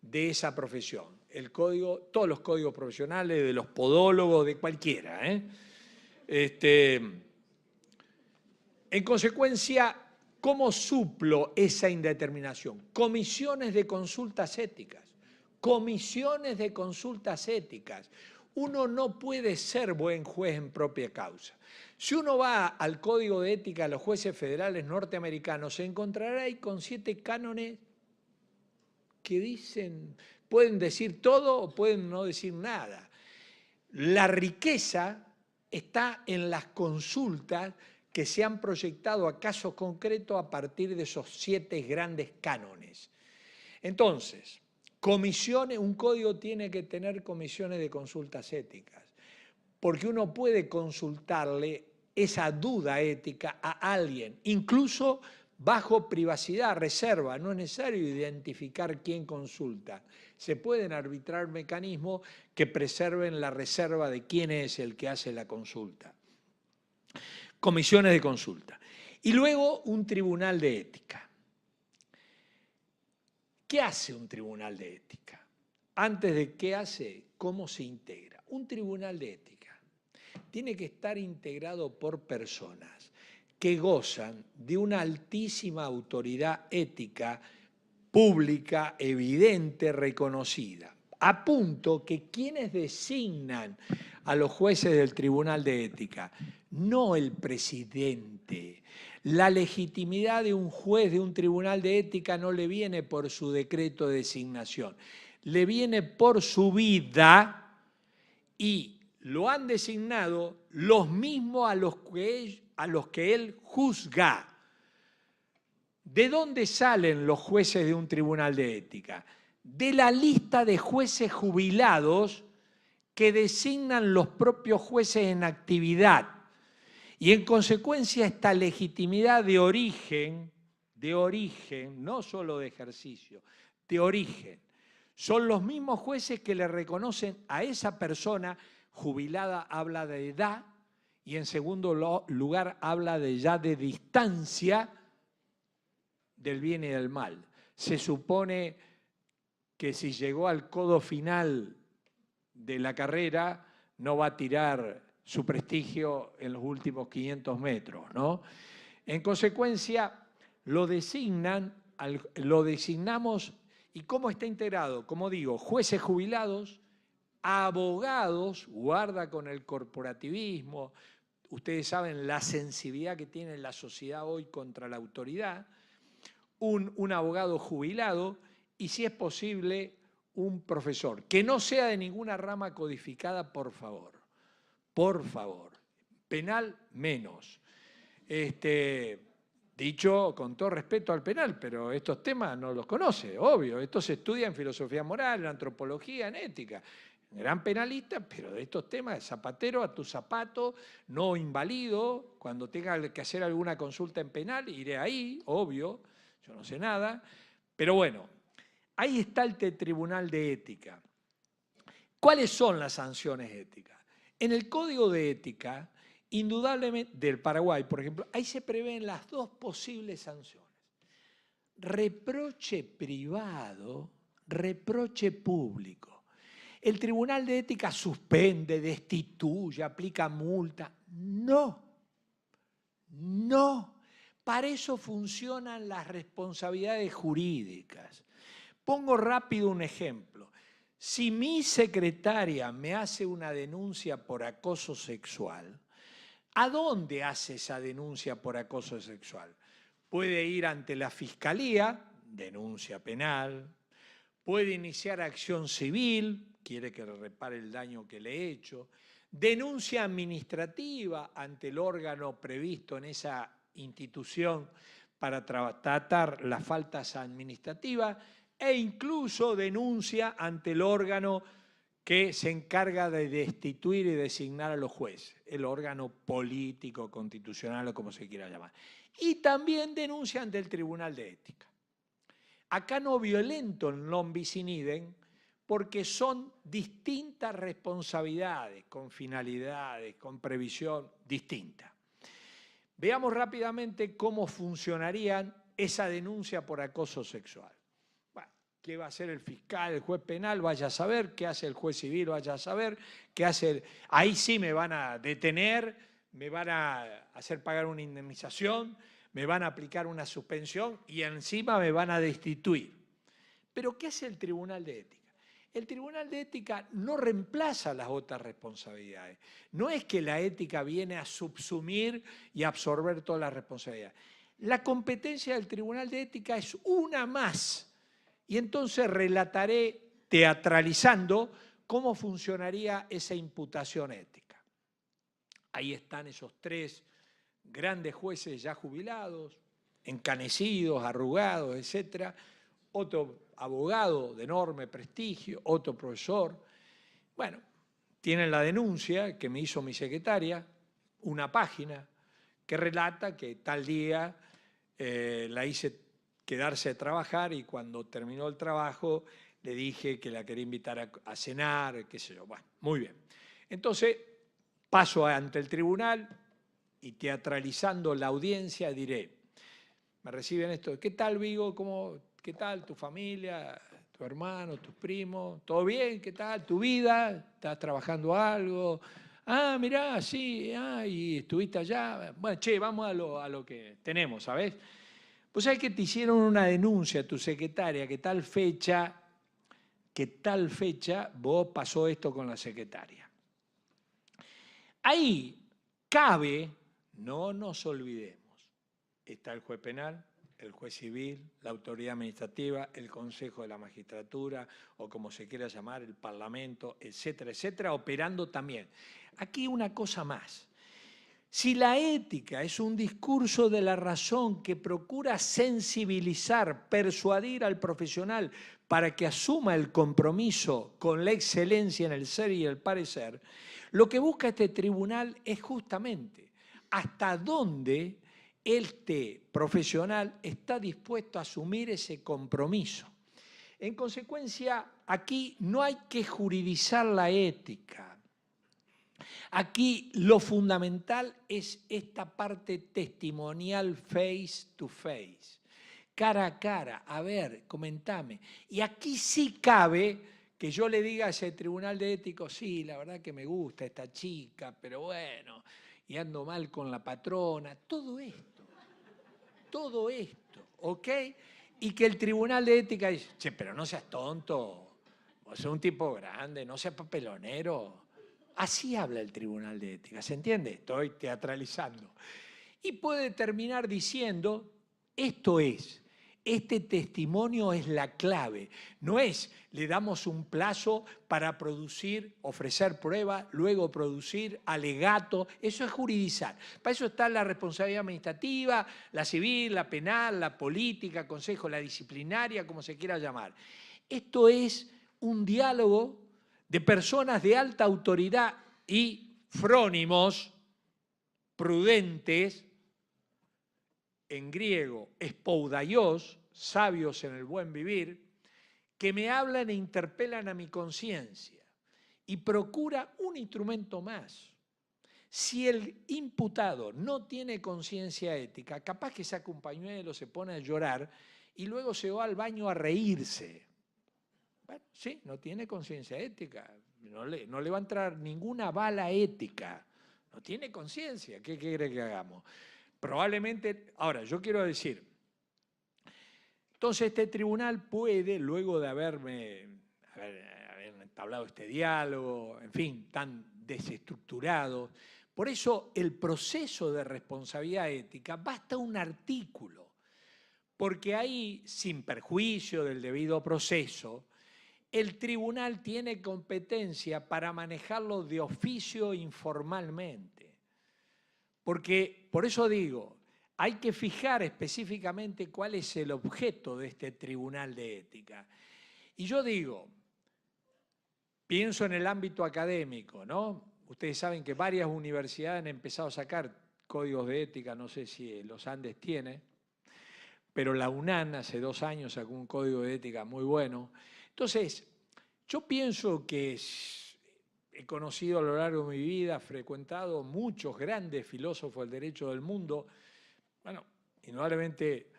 de esa profesión. El código, todos los códigos profesionales, de los podólogos, de cualquiera. En consecuencia, ¿cómo suplo esa indeterminación? Comisiones de consultas éticas. Comisiones de consultas éticas. Uno no puede ser buen juez en propia causa. Si uno va al Código de Ética de los jueces federales norteamericanos, se encontrará ahí con 7 cánones que dicen, pueden decir todo o pueden no decir nada. La riqueza está en las consultas que se han proyectado a casos concretos a partir de esos 7 grandes cánones. Entonces, comisiones, un código tiene que tener comisiones de consultas éticas, porque uno puede consultarle esa duda ética a alguien, incluso bajo privacidad, reserva, no es necesario identificar quién consulta. Se pueden arbitrar mecanismos que preserven la reserva de quién es el que hace la consulta. Comisiones de consulta. Y luego un tribunal de ética. ¿Qué hace un tribunal de ética? Antes de qué hace, ¿cómo se integra? Un tribunal de ética tiene que estar integrado por personas que gozan de una altísima autoridad ética pública, evidente, reconocida, a punto que quienes designan a los jueces del Tribunal de Ética, no el presidente. La legitimidad de un juez de un Tribunal de Ética no le viene por su decreto de designación, le viene por su vida y lo han designado los mismos a los que él juzga. ¿De dónde salen los jueces de un tribunal de ética? De la lista de jueces jubilados que designan los propios jueces en actividad. Y en consecuencia esta legitimidad de origen, no solo de ejercicio, de origen, son los mismos jueces que le reconocen a esa persona jubilada, habla de edad, y en segundo lugar habla de distancia del bien y del mal. Se supone que si llegó al codo final de la carrera, no va a tirar su prestigio en los últimos 500 metros, ¿no? En consecuencia, lo designamos, ¿y cómo está integrado? Como digo, jueces jubilados, abogados, guarda con el corporativismo, ustedes saben la sensibilidad que tiene la sociedad hoy contra la autoridad, un abogado jubilado y, si es posible, un profesor. Que no sea de ninguna rama codificada, por favor. Por favor. Penal, menos. De Dicho con todo respeto al penal, pero estos temas no los conoce, obvio. Esto se estudia en filosofía moral, en antropología, en ética. Gran penalista, pero de estos temas, zapatero a tu zapato, no invalido. Cuando tenga que hacer alguna consulta en penal, iré ahí, obvio. Yo no sé nada. Pero bueno, ahí está el Tribunal de Ética. ¿Cuáles son las sanciones éticas? En el Código de Ética, indudablemente, del Paraguay, por ejemplo, ahí se prevén las dos posibles sanciones. Reproche privado, reproche público. El Tribunal de Ética suspende, destituye, aplica multa. No, no. Para eso funcionan las responsabilidades jurídicas. Pongo rápido un ejemplo. Si mi secretaria me hace una denuncia por acoso sexual, ¿a dónde hace esa denuncia por acoso sexual? Puede ir ante la Fiscalía, denuncia penal, puede iniciar acción civil, quiere que le repare el daño que le he hecho, denuncia administrativa ante el órgano previsto en esa institución para tratar las faltas administrativas, e incluso denuncia ante el órgano que se encarga de destituir y designar a los jueces, el órgano político, constitucional o como se quiera llamar. Y también denuncia ante el Tribunal de Ética. Acá no violento el non bis in idem porque son distintas responsabilidades, con finalidades, con previsión distinta. Veamos rápidamente cómo funcionaría esa denuncia por acoso sexual. ¿Qué va a hacer el fiscal, el juez penal? Vaya a saber. ¿Qué hace el juez civil? Vaya a saber. ¿Qué hace? Ahí sí me van a detener, me van a hacer pagar una indemnización, me van a aplicar una suspensión y encima me van a destituir. Pero ¿qué hace el Tribunal de Ética? El Tribunal de Ética no reemplaza las otras responsabilidades. No es que la ética viene a subsumir y absorber todas las responsabilidades. La competencia del Tribunal de Ética es una más. Y entonces relataré, teatralizando, cómo funcionaría esa imputación ética. Ahí están esos tres grandes jueces ya jubilados, encanecidos, arrugados, etc. Otro abogado de enorme prestigio, otro profesor. Bueno, tienen la denuncia que me hizo mi secretaria, una página que relata que tal día la hice quedarse a trabajar y cuando terminó el trabajo le dije que la quería invitar a cenar, qué sé yo. Bueno, muy bien. Entonces paso ante el tribunal y teatralizando la audiencia diré, me reciben esto, ¿qué tal Vigo? ¿Qué tal tu familia, tu hermano, tus primos? ¿Todo bien? ¿Qué tal tu vida? ¿Estás trabajando algo? Ah, mirá, sí, y estuviste allá. Bueno, che, vamos a lo que tenemos, ¿sabés? Pues sabés que te hicieron una denuncia a tu secretaria que tal fecha vos pasó esto con la secretaria. Ahí cabe, no nos olvidemos, está el juez penal, el juez civil, la autoridad administrativa, el Consejo de la Magistratura, o como se quiera llamar, el Parlamento, etcétera, etcétera, operando también. Aquí una cosa más. Si la ética es un discurso de la razón que procura sensibilizar, persuadir al profesional para que asuma el compromiso con la excelencia en el ser y el parecer, lo que busca este tribunal es justamente hasta dónde este profesional está dispuesto a asumir ese compromiso. En consecuencia, aquí no hay que juridizar la ética. Aquí lo fundamental es esta parte testimonial face to face, cara a cara, a ver, comentame. Y aquí sí cabe que yo le diga a ese tribunal de ético, sí, la verdad que me gusta esta chica, pero bueno, y ando mal con la patrona, todo esto, ¿ok? Y que el tribunal de ética dice, che, pero no seas tonto, vos sos un tipo grande, no seas papelonero. Así habla el Tribunal de Ética, ¿se entiende? Estoy teatralizando. Y puede terminar diciendo, esto es, Este testimonio es la clave. No es, le damos un plazo para producir, ofrecer prueba, luego producir alegato. Eso es juridizar. Para eso está la responsabilidad administrativa, la civil, la penal, la política, consejo, la disciplinaria, como se quiera llamar. Esto es un diálogo de personas de alta autoridad y frónimos, prudentes, en griego, espoudaios, sabios en el buen vivir, que me hablan e interpelan a mi conciencia y procura un instrumento más. Si el imputado no tiene conciencia ética, capaz que saca un pañuelo, se pone a llorar y luego se va al baño a reírse. Bueno, sí, no tiene conciencia ética, no le va a entrar ninguna bala ética, no tiene conciencia, ¿qué quiere que hagamos? Probablemente, ahora, yo quiero decir, entonces este tribunal puede, luego de haber entablado este diálogo, en fin, tan desestructurado, por eso el proceso de responsabilidad ética basta un artículo, porque ahí, sin perjuicio del debido proceso, el tribunal tiene competencia para manejarlo de oficio informalmente. Porque, por eso digo, hay que fijar específicamente cuál es el objeto de este tribunal de ética. Y yo digo, pienso en el ámbito académico, ¿no? Ustedes saben que varias universidades han empezado a sacar códigos de ética, no sé si los Andes tiene, pero la UNAM hace 2 años sacó un código de ética muy bueno. Entonces, yo pienso que he conocido a lo largo de mi vida, frecuentado muchos grandes filósofos del derecho del mundo. Bueno, indudablemente,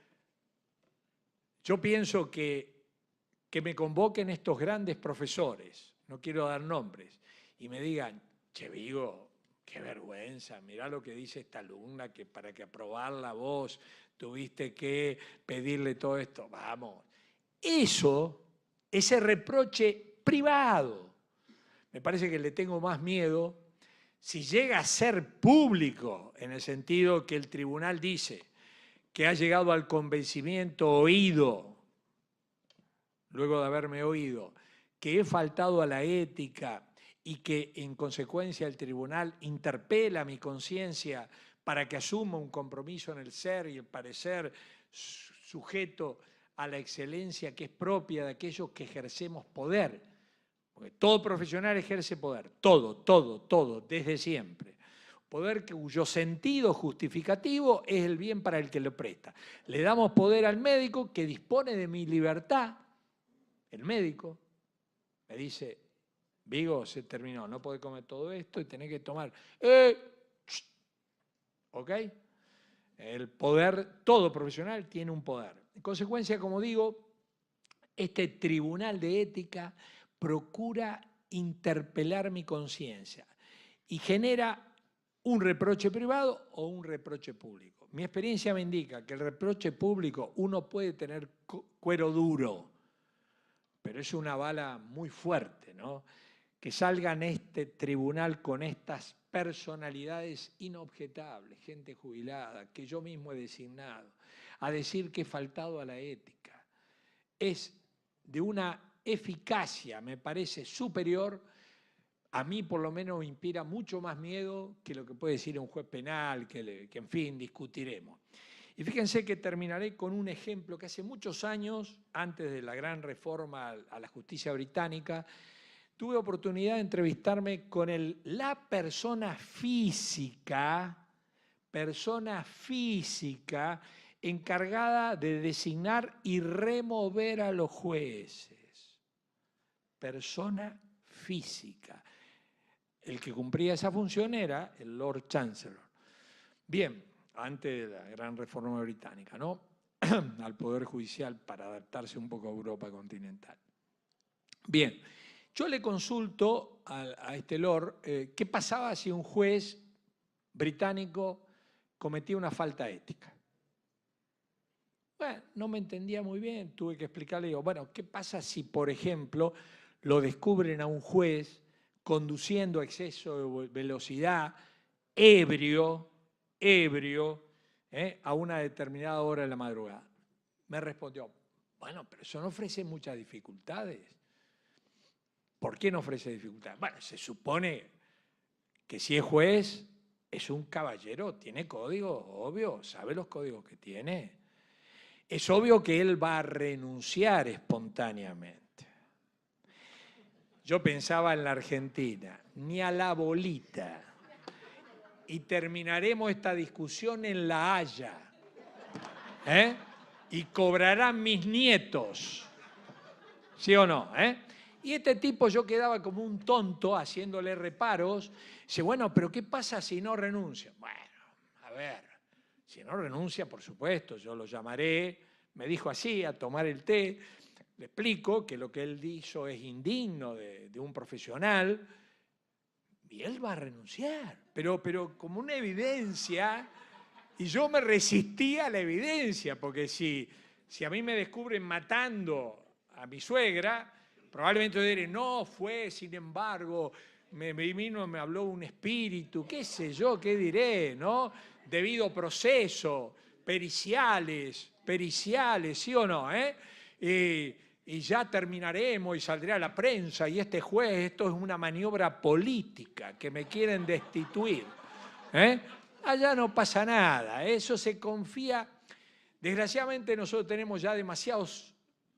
yo pienso que me convoquen estos grandes profesores, no quiero dar nombres, y me digan, che, Vigo, qué vergüenza, mirá lo que dice esta alumna, que para que aprobarla vos tuviste que pedirle todo esto. Vamos, ese reproche privado, me parece que le tengo más miedo si llega a ser público, en el sentido que el tribunal dice que ha llegado al convencimiento oído, luego de haberme oído, que he faltado a la ética y que en consecuencia el tribunal interpela mi conciencia para que asuma un compromiso en el ser y el parecer sujeto a la excelencia que es propia de aquellos que ejercemos poder. Porque todo profesional ejerce poder, todo, desde siempre. Poder cuyo sentido justificativo es el bien para el que lo presta. Le damos poder al médico que dispone de mi libertad. El médico me dice, Vigo, se terminó, no podés comer todo esto y tenés que tomar. ¿Ok? El poder, todo profesional tiene un poder. En consecuencia, como digo, este tribunal de ética procura interpelar mi conciencia y genera un reproche privado o un reproche público. Mi experiencia me indica que el reproche público uno puede tener cuero duro, pero es una bala muy fuerte, ¿no? Que salgan este tribunal con estas personalidades inobjetables, gente jubilada, que yo mismo he designado, a decir que he faltado a la ética. Es de una eficacia, me parece, superior. A mí, por lo menos, me inspira mucho más miedo que lo que puede decir un juez penal, que en fin, discutiremos. Y fíjense que terminaré con un ejemplo que hace muchos años, antes de la gran reforma a la justicia británica, tuve oportunidad de entrevistarme con la persona física encargada de designar y remover a los jueces. Persona física. El que cumplía esa función era el Lord Chancellor. Bien, antes de la gran reforma británica, ¿no? Al Poder Judicial para adaptarse un poco a Europa continental. Bien, yo le consulto a este Lord qué pasaba si un juez británico cometía una falta ética. Bueno, no me entendía muy bien, tuve que explicarle, digo, bueno, ¿qué pasa si, por ejemplo, lo descubren a un juez conduciendo a exceso de velocidad, ebrio, a una determinada hora de la madrugada? me respondió, bueno, pero eso no ofrece muchas dificultades. ¿Por qué no ofrece dificultades? Bueno, se supone que si es juez, es un caballero, tiene códigos, obvio, sabe los códigos que tiene. Es obvio que él va a renunciar espontáneamente. Yo pensaba en la Argentina, ni a la bolita. Y terminaremos esta discusión en La Haya. Y cobrarán mis nietos. ¿Sí o no? Y este tipo, yo quedaba como un tonto haciéndole reparos. Dice, bueno, pero ¿qué pasa si no renuncia? Bueno, a ver, si no renuncia, por supuesto, yo lo llamaré. Me dijo así, a tomar el té. Le explico que lo que él hizo es indigno de un profesional y él va a renunciar, pero como una evidencia, y yo me resistía a la evidencia, porque si a mí me descubren matando a mi suegra, probablemente yo diré, no, fue, sin embargo, me vino, me habló un espíritu, qué sé yo, qué diré, ¿no? Debido proceso, periciales, ¿sí o no? Y ya terminaremos y saldrá a la prensa y este juez, esto es una maniobra política que me quieren destituir. Allá no pasa nada, eso se confía. Desgraciadamente nosotros tenemos ya demasiados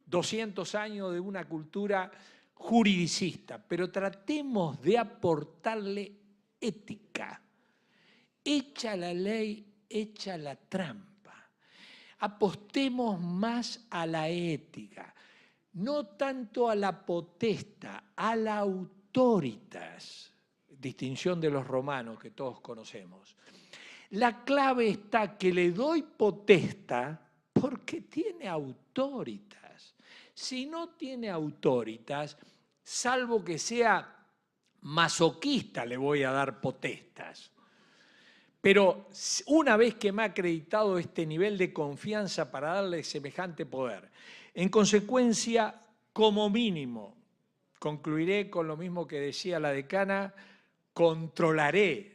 200 años de una cultura juridicista, pero tratemos de aportarle ética. Hecha la ley, hecha la trampa. Apostemos más a la ética. No tanto a la potesta, a la autoritas, distinción de los romanos que todos conocemos. La clave está que le doy potesta porque tiene autoritas. Si no tiene autoritas, salvo que sea masoquista, le voy a dar potestas. Pero una vez que me ha acreditado este nivel de confianza para darle semejante poder, en consecuencia, como mínimo, concluiré con lo mismo que decía la decana, controlaré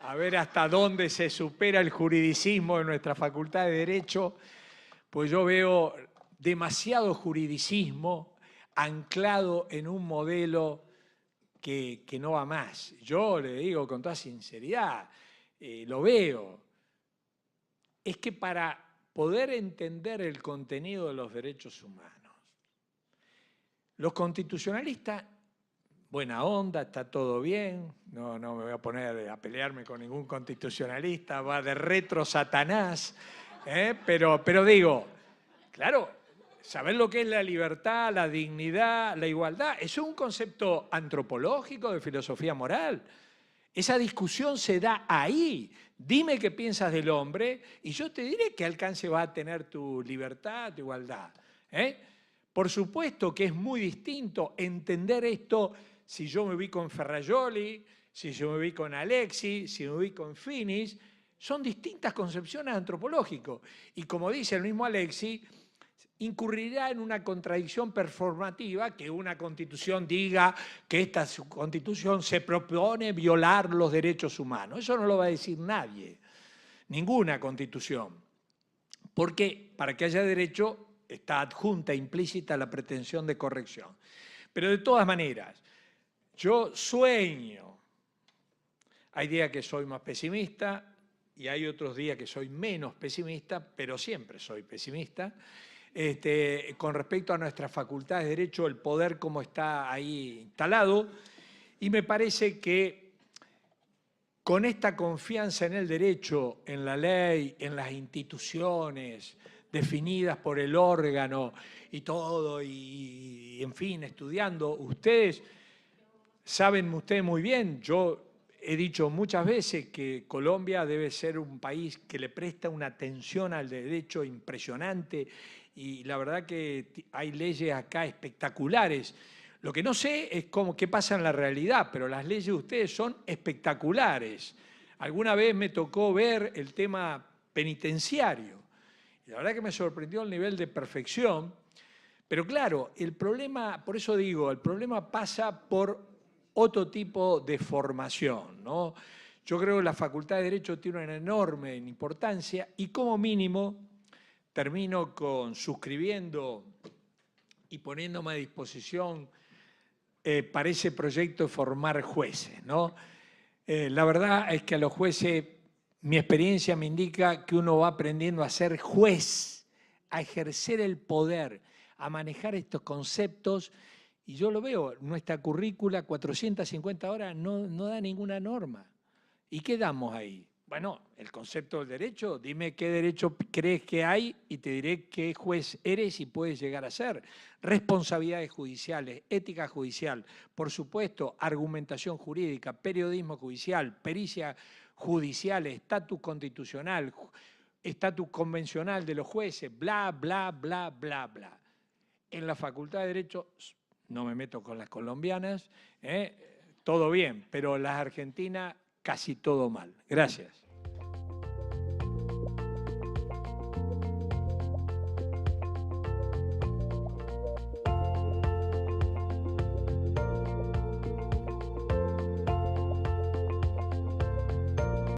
a ver hasta dónde se supera el juridicismo de nuestra Facultad de Derecho, pues yo veo demasiado juridicismo anclado en un modelo que no va más. Yo le digo con toda sinceridad, lo veo, es que para poder entender el contenido de los derechos humanos, los constitucionalistas, buena onda, está todo bien, no me voy a poner a pelearme con ningún constitucionalista, va de retro Satanás, pero digo, claro, saber lo que es la libertad, la dignidad, la igualdad, es un concepto antropológico de filosofía moral. Esa discusión se da ahí. Dime qué piensas del hombre y yo te diré qué alcance va a tener tu libertad, tu igualdad. Por supuesto que es muy distinto entender esto si yo me ubico en Ferrajoli, si yo me ubico en Alexi, si me ubico en Finis. Son distintas concepciones antropológicas. Y como dice el mismo Alexi, incurrirá en una contradicción performativa que una constitución diga que esta constitución se propone violar los derechos humanos. Eso no lo va a decir nadie, ninguna constitución. Porque para que haya derecho está adjunta, implícita la pretensión de corrección. Pero de todas maneras, yo sueño. Hay días que soy más pesimista y hay otros días que soy menos pesimista, pero siempre soy pesimista. Con respecto a nuestra Facultad de Derecho, el poder como está ahí instalado, y me parece que con esta confianza en el derecho, en la ley, en las instituciones definidas por el órgano y todo, y en fin, estudiando, ustedes saben muy bien, yo he dicho muchas veces que Colombia debe ser un país que le presta una atención al derecho impresionante y la verdad que hay leyes acá espectaculares. Lo que no sé es qué pasa en la realidad, pero las leyes de ustedes son espectaculares. Alguna vez me tocó ver el tema penitenciario y la verdad que me sorprendió el nivel de perfección. Pero claro, el problema, por eso digo, el problema pasa por otro tipo de formación, ¿no? Yo creo que la Facultad de Derecho tiene una enorme importancia y como mínimo termino con suscribiendo y poniéndome a disposición para ese proyecto de formar jueces, ¿no? La verdad es que a los jueces, mi experiencia me indica que uno va aprendiendo a ser juez, a ejercer el poder, a manejar estos conceptos. Y yo lo veo, nuestra currícula, 450 horas, no da ninguna norma. ¿Y qué damos ahí? Bueno, el concepto del derecho, dime qué derecho crees que hay y te diré qué juez eres y puedes llegar a ser. Responsabilidades judiciales, ética judicial, por supuesto, argumentación jurídica, periodismo judicial, pericia judicial, estatus constitucional, estatus convencional de los jueces, bla, bla, bla, bla, bla. En la Facultad de Derecho, no me meto con las colombianas, todo bien, pero las argentinas casi todo mal. Gracias.